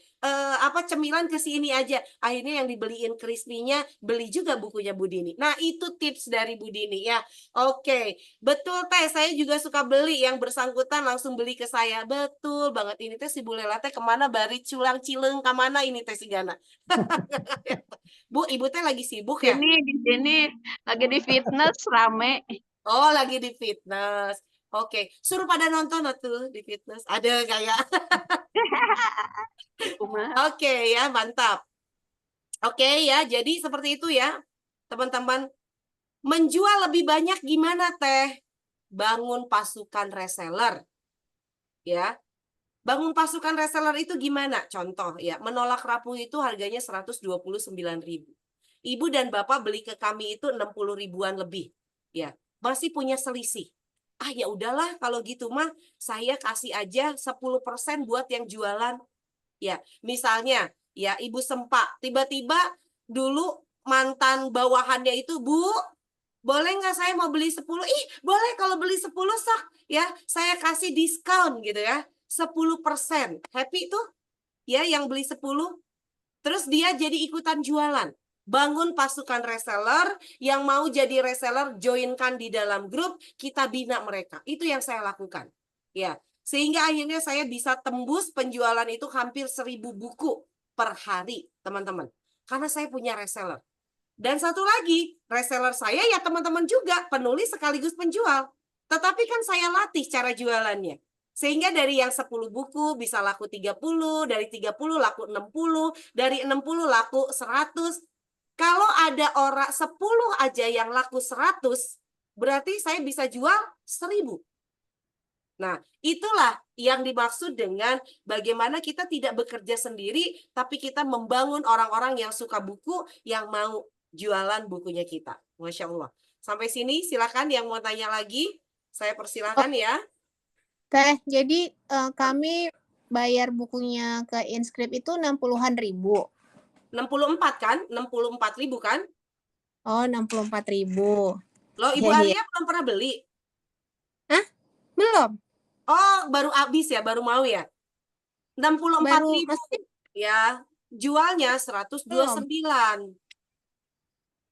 cemilan ke sini aja. Akhirnya yang dibeliin crispy-nya, beli juga bukunya Bu Dini. Nah, itu tips dari Bu Dini ya. Oke, betul Teh. Saya juga suka beli yang bersangkutan langsung beli ke saya. Betul banget, ini Teh si Bu Lela Teh kemana bari culang cileng kemana ini Teh si Gana. Bu, Ibu Teh lagi sibuk ya? Di sini lagi di fitness rame. Oh, lagi di fitness. Oke, suruh pada nonton tuh di fitness. Ada kayak. Oke ya, mantap. Oke ya, jadi seperti itu ya, teman-teman. Menjual lebih banyak gimana Teh? Bangun pasukan reseller. Ya. Bangun pasukan reseller itu gimana? Contoh ya, menolak rapuh itu harganya 129.000. Ibu dan Bapak beli ke kami itu 60 ribuan lebih. Ya, masih punya selisih. Ya udahlah kalau gitu mah saya kasih aja 10% buat yang jualan. Ya, misalnya ya Ibu Sempak tiba-tiba dulu mantan bawahannya itu, Bu, boleh nggak saya mau beli 10? Boleh kalau beli 10 sok ya, saya kasih diskon gitu ya. 10%. Happy tuh ya yang beli 10. Terus dia jadi ikutan jualan. Bangun pasukan reseller, yang mau jadi reseller joinkan di dalam grup, kita bina mereka. Itu yang saya lakukan. Ya, sehingga akhirnya saya bisa tembus penjualan itu hampir 1.000 buku per hari, teman-teman. Karena saya punya reseller. Dan satu lagi, reseller saya ya teman-teman juga, penulis sekaligus penjual. Tetapi kan saya latih cara jualannya. Sehingga dari yang 10 buku bisa laku 30, dari 30 laku 60, dari 60 laku 100. Kalau ada orang 10 aja yang laku 100, berarti saya bisa jual 1.000. Nah, itulah yang dimaksud dengan bagaimana kita tidak bekerja sendiri, tapi kita membangun orang-orang yang suka buku, yang mau jualan bukunya kita. Masya Allah. Sampai sini silakan yang mau tanya lagi, saya persilahkan ya. Teh, jadi kami bayar bukunya ke Inscript itu 60-an ribu. 64 kan? 64.000 kan? Oh, 64.000. Loh, Ibu Arya belum pernah beli? Hah? Belum? Oh, baru habis ya, baru mau ya? 64.000 ya. Jualnya 129.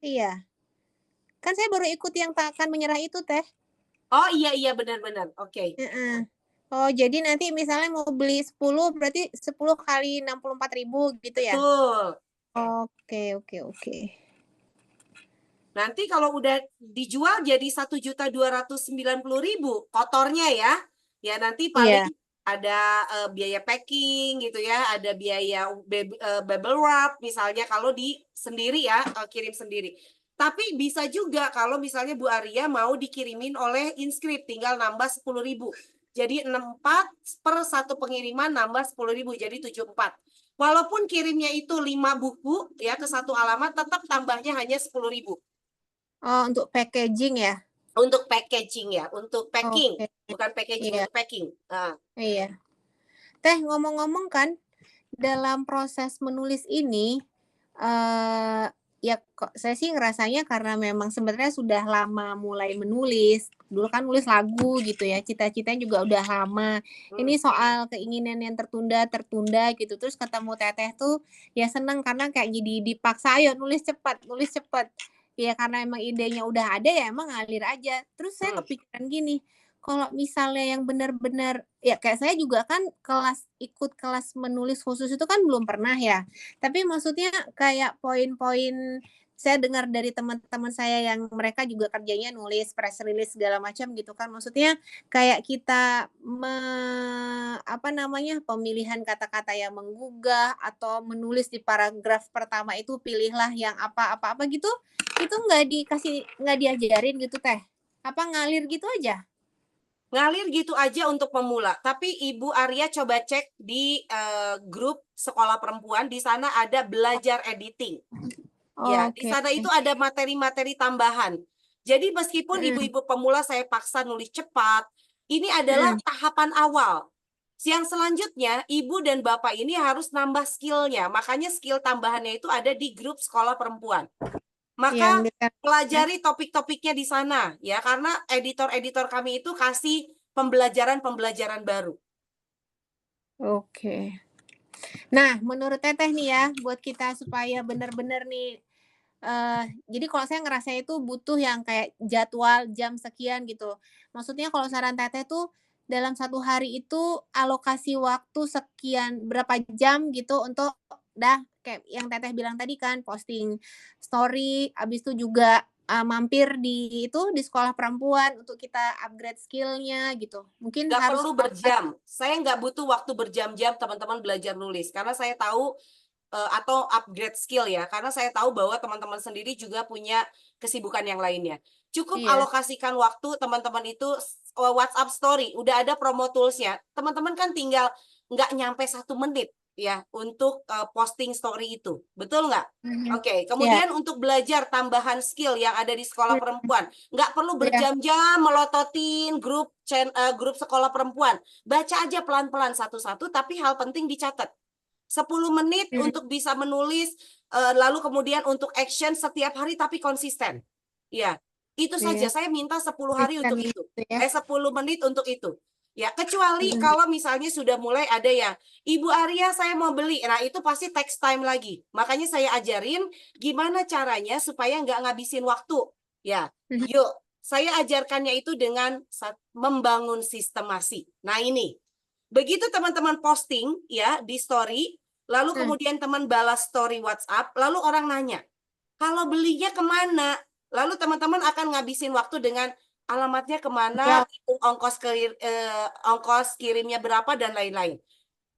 Iya. Kan saya baru ikut yang tak akan menyerah itu, Teh. Oh iya benar-benar. Oke. Oh, jadi nanti misalnya mau beli 10 berarti 10 kali 64.000 gitu ya? Betul. Oke. Nanti kalau udah dijual jadi 1.290.000 kotornya ya. Ya nanti paling ada biaya packing gitu ya, ada biaya bubble wrap misalnya kalau di sendiri ya, kirim sendiri. Tapi bisa juga kalau misalnya Bu Arya mau dikirimin oleh Inscript, tinggal nambah 10.000. Jadi 64 per satu pengiriman nambah 10.000, jadi 74. Walaupun kirimnya itu 5 buku ya ke satu alamat, tetap tambahnya hanya 10.000. Oh, untuk packaging ya? Untuk packaging ya, untuk packing, bukan packaging, Iya. untuk packing. Iya. Teh, ngomong-ngomong kan, dalam proses menulis ini, ya kok saya sih ngerasanya karena memang sebenarnya sudah lama mulai menulis. Dulu kan nulis lagu gitu ya, cita-citanya juga udah lama. Ini soal keinginan yang tertunda gitu. Terus ketemu Teteh tuh ya seneng karena kayak jadi dipaksa, ayo nulis cepat. Ya karena emang idenya udah ada ya emang ngalir aja. Terus saya kepikiran gini, kalau misalnya yang benar-benar ya kayak saya juga kan ikut kelas menulis khusus itu kan belum pernah ya. Tapi maksudnya kayak poin-poin saya dengar dari teman-teman saya yang mereka juga kerjanya nulis press release segala macam gitu kan. Maksudnya kayak kita pemilihan kata-kata yang menggugah atau menulis di paragraf pertama itu pilihlah yang apa-apa gitu. Itu nggak diajarin gitu Teh. Apa ngalir gitu aja? Ngalir gitu aja untuk pemula. Tapi Ibu Arya coba cek di grup sekolah perempuan, di sana ada belajar editing. Ya, di sana itu ada materi-materi tambahan. Jadi meskipun ibu-ibu pemula saya paksa nulis cepat, ini adalah tahapan awal. Yang selanjutnya, ibu dan bapak ini harus nambah skillnya. Makanya skill tambahannya itu ada di grup sekolah perempuan. Maka ambilkan. pelajari topik-topiknya di sana ya, karena editor-editor kami itu kasih pembelajaran-pembelajaran baru. Oke. Nah, menurut Teteh nih ya, buat kita supaya benar-benar nih, jadi kalau saya ngerasa itu butuh yang kayak jadwal jam sekian gitu. Maksudnya kalau saran Teteh tuh dalam 1 hari itu alokasi waktu sekian berapa jam gitu untuk kayak yang Teteh bilang tadi kan, posting story, habis itu juga mampir di sekolah perempuan untuk kita upgrade skill-nya gitu. Mungkin Nggak harus perlu berjam. Saya nggak butuh waktu berjam-jam teman-teman belajar nulis, karena saya tahu atau upgrade skill ya, karena saya tahu bahwa teman-teman sendiri juga punya kesibukan yang lainnya. Cukup Iya. alokasikan waktu teman-teman itu WhatsApp story, udah ada promo tools-nya. Teman-teman kan tinggal nggak nyampe 1 menit ya untuk posting story itu, betul nggak? Oke, Iya. kemudian untuk belajar tambahan skill yang ada di sekolah perempuan, nggak perlu berjam-jam melototin grup sekolah perempuan. Baca aja pelan-pelan satu-satu, tapi hal penting dicatat. 10 menit untuk bisa menulis, lalu kemudian untuk action setiap hari tapi konsisten. Ya, itu saja. Iya. Saya minta 10 hari untuk Konsisten itu. gitu ya. 10 menit untuk itu. Ya, kecuali kalau misalnya sudah mulai ada yang, Ibu Arya saya mau beli. Nah, itu pasti takes time lagi. Makanya saya ajarin gimana caranya supaya nggak ngabisin waktu. Ya, yuk. Saya ajarkannya itu dengan membangun sistemasi. Nah, ini. Begitu teman-teman posting ya di story, lalu kemudian teman balas story WhatsApp, lalu orang nanya, kalau belinya kemana? Lalu teman-teman akan ngabisin waktu dengan alamatnya kemana, ongkos kirimnya berapa, dan lain-lain.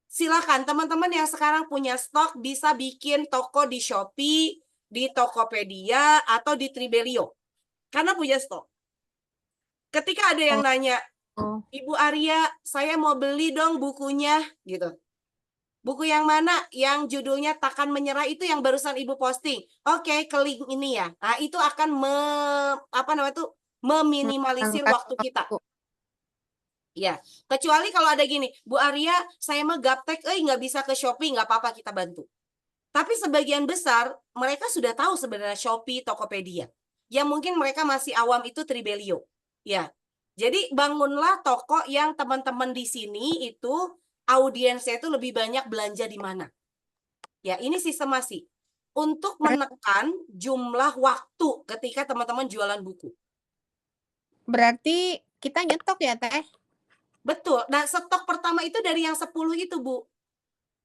Silakan teman-teman yang sekarang punya stok bisa bikin toko di Shopee, di Tokopedia, atau di Tribelio. Karena punya stok. Ketika ada yang nanya, Ibu Arya, saya mau beli dong bukunya, gitu. Buku yang mana? Yang judulnya Takkan Menyerah, itu yang barusan Ibu posting. Oke, ke link ini ya. Nah, itu akan meminimalisir waktu kita. Ya, kecuali kalau ada gini, Bu Arya, saya mah gaptek, nggak bisa ke Shopee, nggak apa-apa, kita bantu. Tapi sebagian besar mereka sudah tahu sebenarnya Shopee, Tokopedia. Yang mungkin mereka masih awam itu Tribelio. Ya. Jadi bangunlah toko yang teman-teman di sini itu audiensnya itu lebih banyak belanja di mana. Ya, ini sistemasi untuk menekan jumlah waktu ketika teman-teman jualan buku. Berarti kita nyetok ya, Teh? Betul. Nah, stok pertama itu dari yang 10 itu, Bu.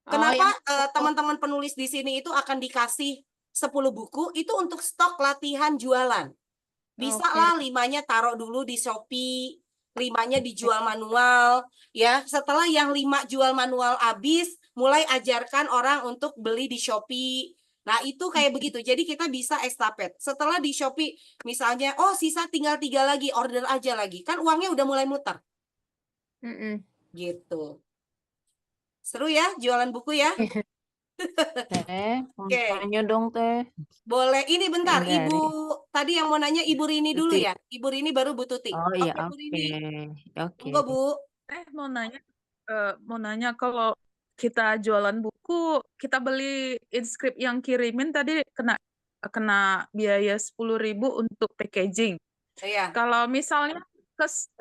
Kenapa yang teman-teman penulis di sini itu akan dikasih 10 buku itu untuk stok latihan jualan. Bisa lah 5-nya taruh dulu di Shopee, 5-nya dijual manual, ya. Setelah yang 5 jual manual habis, mulai ajarkan orang untuk beli di Shopee. Nah, itu kayak begitu. Jadi kita bisa estafet. Setelah di Shopee, misalnya, sisa tinggal 3 lagi, order aja lagi. Kan uangnya udah mulai muter. Gitu. Seru ya jualan buku ya? Teh, mau Oke. tanya dong Teh. Boleh. Ini bentar, Yang Ibu tadi yang mau nanya Ibu Rini dulu Tuti. ya. Ibu Rini baru Bu Tuti. Oh iya, Oke, Bu oke. Rini. Oke. Monggo, Bu. Mau nanya kalau kita jualan buku, kita beli inskrip yang kirimin tadi kena biaya 10.000 untuk packaging. Iya. Kalau misalnya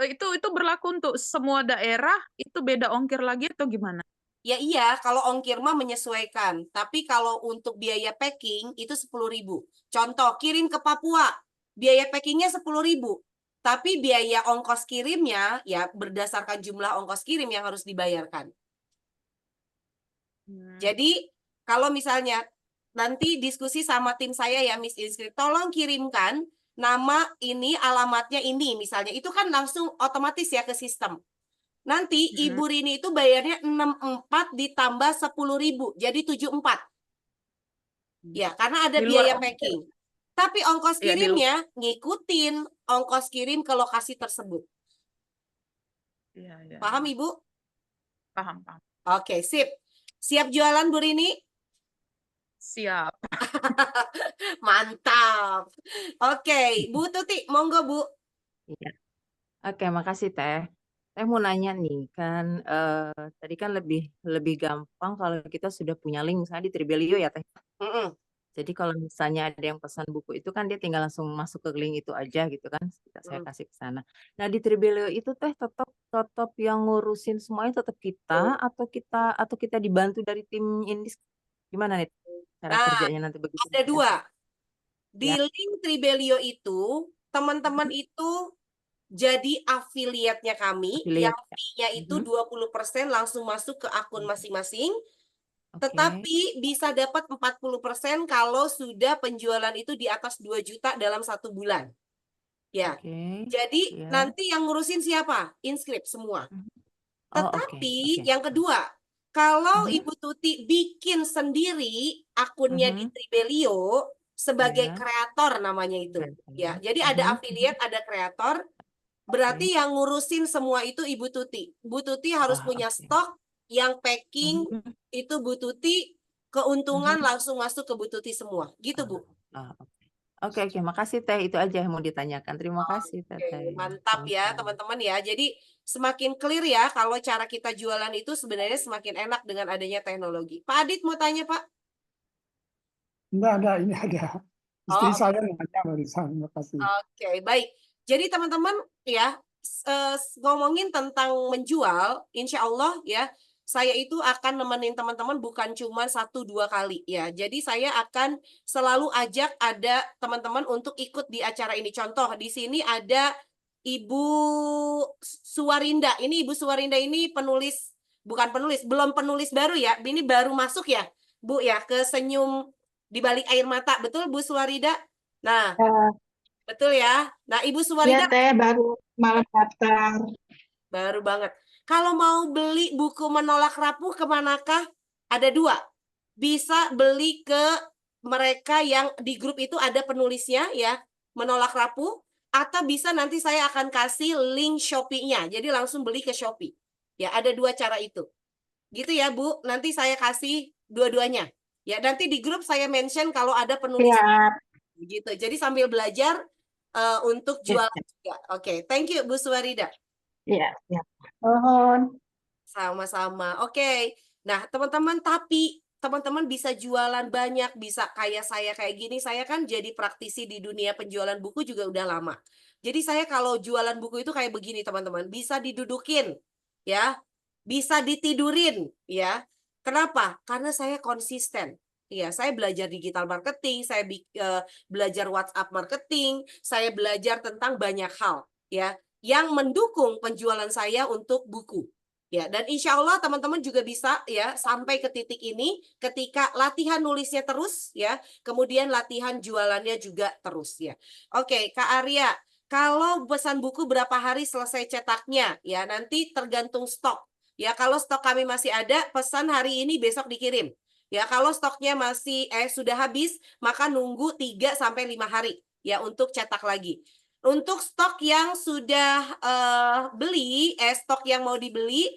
itu berlaku untuk semua daerah, itu beda ongkir lagi atau gimana? Ya iya, kalau ongkir mah menyesuaikan. Tapi kalau untuk biaya packing itu 10.000. Contoh, kirim ke Papua, biaya packingnya 10.000. Tapi biaya ongkos kirimnya ya berdasarkan jumlah ongkos kirim yang harus dibayarkan. Jadi kalau misalnya nanti diskusi sama tim saya ya Miss Inscript, tolong kirimkan nama ini, alamatnya ini misalnya. Itu kan langsung otomatis ya ke sistem. Nanti Ibu Rini itu bayarnya 64 ditambah 10.000, jadi 74. Ya, karena ada Di luar biaya packing. Tapi ongkos Ya, kirimnya ngikutin ongkos kirim ke lokasi tersebut. Iya. Paham Ibu? Paham. Oke, sip. Siap jualan Bu Rini? Siap. Mantap. Oke, Bu Tuti, monggo Bu. Iya. Oke, makasih Teh. Teh mau nanya nih, kan tadi kan lebih gampang kalau kita sudah punya link misalnya di Tribelio ya Teh. Jadi kalau misalnya ada yang pesan buku itu kan dia tinggal langsung masuk ke link itu aja gitu kan, saya Hmm. kasih ke sana. Nah di Tribelio itu Teh tetap tetap yang ngurusin semuanya tetap kita atau kita dibantu dari tim Indis gimana nih cara Nah, kerjanya nanti begitu ada ya? 2. Di Ya, link Tribelio itu, teman-teman itu jadi affiliate-nya kami, yang affiliate ya. fee-nya itu Mhm. 20% langsung masuk ke akun masing-masing, Oke, tetapi bisa dapat 40% kalau sudah penjualan itu di atas 2 juta dalam 1 bulan. Ya, oke, jadi ya. nanti yang ngurusin siapa? Inscript semua. Mhm. Oh oke, Tetapi oke. yang kedua, kalau Mhm, Ibu Tuti bikin sendiri akunnya di mhm, Tribelio sebagai ya, kreator namanya itu. keren. Ya, jadi ada Mhm, affiliate, ada kreator. oke. Berarti yang ngurusin semua itu Ibu Tuti. Bu Tuti harus Ah, punya oke. stok, yang packing Mhm, itu Bu Tuti, keuntungan mhm. langsung masuk ke Bu Tuti semua. Gitu, Ah, Bu. ah, oke. Oke, oke, makasih Teh. Itu aja yang mau ditanyakan. Terima kasih Oke, Teteh. mantap ya Sama-sama. teman-teman ya. Jadi semakin clear ya kalau cara kita jualan itu sebenarnya semakin enak dengan adanya teknologi. Pak Adit mau tanya, Pak? Enggak, ini ada. Istri Oh, saya nanya barusan, terima kasih. oke, baik. Jadi teman-teman ya, ngomongin tentang menjual, insya Allah ya, saya itu akan nemenin teman-teman bukan cuma 1-2 kali ya. Jadi saya akan selalu ajak ada teman-teman untuk ikut di acara ini. Contoh, di sini ada Ibu Suwarinda. Ini Ibu Suwarinda ini penulis, bukan penulis, belum penulis baru ya. Ini baru masuk ya, Bu ya, ke Senyum di Balik Air Mata. Betul, Bu Suwarinda? Nah, betul ya. Nah, Ibu Ya Suwarida Teh, baru malam daftar. baru banget. Kalau mau beli buku Menolak Rapuh kemanakah? Ada 2. Bisa beli ke mereka yang di grup itu ada penulisnya ya, Menolak Rapuh. Atau bisa nanti saya akan kasih link Shopee-nya. Jadi langsung beli ke Shopee. Ya, ada 2 cara itu. Gitu ya, Bu. Nanti saya kasih dua-duanya. Ya, nanti di grup saya mention kalau ada penulis. Siap. Gitu. Jadi sambil belajar untuk Ya, jualan juga. Oke, thank you Bu Suwarida. ya, siap. Mohon. Sama-sama. Oke. Nah, teman-teman, tapi teman-teman bisa jualan banyak, bisa kayak saya kayak gini. Saya kan jadi praktisi di dunia penjualan buku juga udah lama. Jadi saya kalau jualan buku itu kayak begini, teman-teman. Bisa didudukin, ya. Bisa ditidurin, ya. Kenapa? Karena saya konsisten. Iya, saya belajar digital marketing, saya belajar WhatsApp marketing, saya belajar tentang banyak hal, ya, yang mendukung penjualan saya untuk buku. Ya, dan insya Allah teman-teman juga bisa ya sampai ke titik ini ketika latihan nulisnya terus ya, kemudian latihan jualannya juga terus ya. Oke, Kak Arya, kalau pesan buku berapa hari selesai cetaknya ya, nanti tergantung stok. Ya, kalau stok kami masih ada, pesan hari ini besok dikirim. Ya, kalau stoknya masih sudah habis, maka nunggu 3 sampai 5 hari ya untuk cetak lagi. Untuk stok yang sudah stok yang mau dibeli,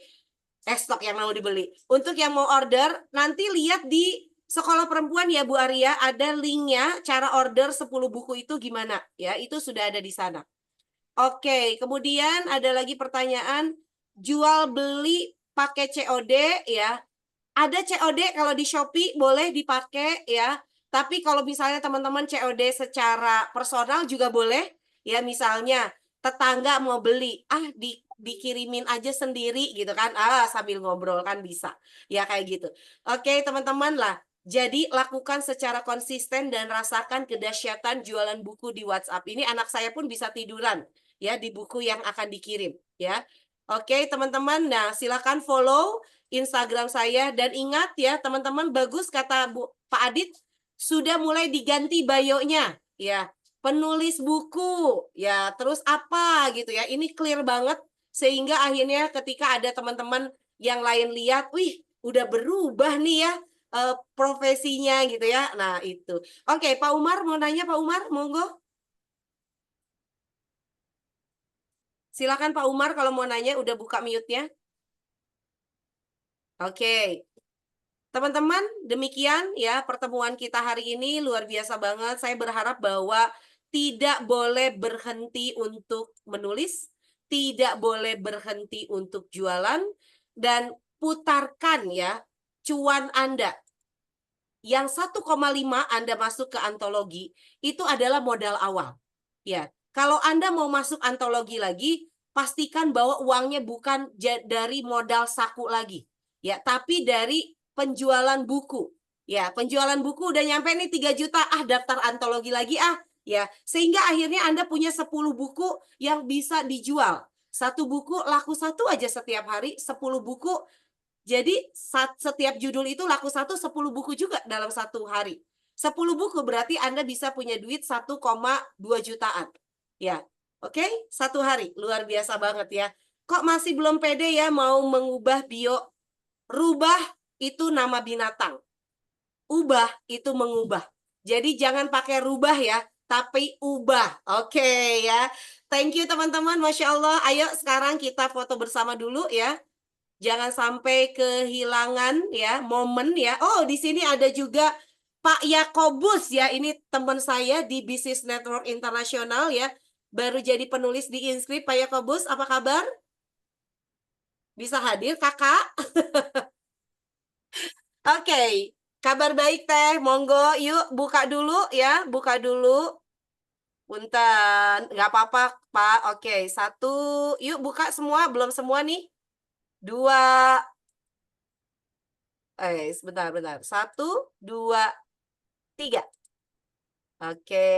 stok yang mau dibeli. Untuk yang mau order, nanti lihat di Sekolah Perempuan ya Bu Arya, ada linknya cara order 10 buku itu gimana ya, itu sudah ada di sana. Oke, kemudian ada lagi pertanyaan, jual beli pakai COD ya. Ada COD kalau di Shopee boleh dipakai ya. Tapi kalau misalnya teman-teman COD secara personal juga boleh. Ya misalnya tetangga mau beli, dikirimin aja sendiri gitu kan. Sambil ngobrol kan bisa. Ya kayak gitu. Oke teman-teman lah. Jadi lakukan secara konsisten dan rasakan kedahsyatan jualan buku di WhatsApp. Ini anak saya pun bisa tiduran ya di buku yang akan dikirim ya. Oke teman-teman, nah silakan follow Instagram saya dan ingat ya teman-teman, bagus kata Pak Adit sudah mulai diganti bio-nya ya, penulis buku ya, terus apa gitu ya, ini clear banget sehingga akhirnya ketika ada teman-teman yang lain lihat, wih udah berubah nih ya profesinya gitu ya. Nah itu oke, Pak Umar mau nanya. Pak Umar monggo, silakan Pak Umar kalau mau nanya, udah buka mute-nya. Oke. Teman-teman, demikian ya pertemuan kita hari ini, luar biasa banget. Saya berharap bahwa tidak boleh berhenti untuk menulis, tidak boleh berhenti untuk jualan, dan putarkan ya cuan Anda. yang 1,5 Anda masuk ke antologi, itu adalah modal awal. Ya, kalau Anda mau masuk antologi lagi, pastikan bahwa uangnya bukan dari modal saku lagi. Ya, tapi dari penjualan buku. Ya, penjualan buku udah nyampe nih 3 juta, daftar antologi lagi ya. Sehingga akhirnya Anda punya 10 buku yang bisa dijual. 1 buku laku 1 aja setiap hari, 10 buku. Jadi setiap judul itu laku 10 buku juga dalam 1 hari. 10 buku berarti Anda bisa punya duit 1,2 jutaan. Ya, oke? 1 hari, luar biasa banget ya. Kok masih belum pede ya mau mengubah bio? Rubah itu nama binatang. Ubah itu mengubah. Jadi jangan pakai rubah ya, tapi ubah. Oke ya. Thank you teman-teman, Masya Allah. Ayo sekarang kita foto bersama dulu ya. Jangan sampai kehilangan ya momen ya. Oh, di sini ada juga Pak Yakobus ya. Ini teman saya di Business Network Internasional ya. Baru jadi penulis di Inscript. Pak Yakobus, apa kabar? Bisa hadir, Kakak? Oke, kabar baik Teh. Monggo, yuk buka dulu ya. Buka dulu. Punten, nggak apa-apa Pak. Oke, 1. Yuk buka semua. Belum semua nih. 2. Sebentar. 1, 2, 3. Oke.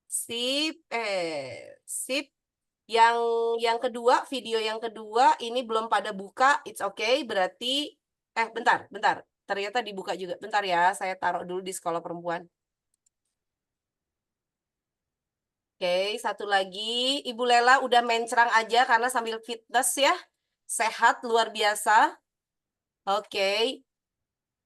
Sip. Sip. Yang kedua, video yang kedua ini belum pada buka. It's okay. Berarti bentar. Ternyata dibuka juga. Bentar ya, saya taruh dulu di sekolah perempuan. Oke, satu lagi. Ibu Lela udah mencerang aja karena sambil fitness ya. Sehat luar biasa. Oke.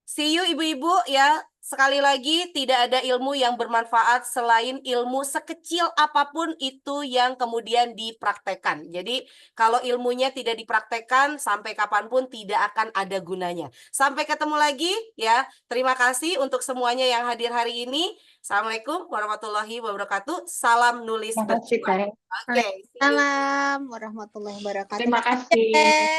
See you ibu-ibu ya. Sekali lagi tidak ada ilmu yang bermanfaat selain ilmu sekecil apapun itu yang kemudian dipraktekkan. Jadi kalau ilmunya tidak dipraktekkan sampai kapanpun tidak akan ada gunanya. Sampai ketemu lagi ya. Terima kasih untuk semuanya yang hadir hari ini. Assalamualaikum warahmatullahi wabarakatuh. Salam nulis Terima kasih, berjuang. Teh. Oke. Salam warahmatullahi wabarakatuh. Terima kasih.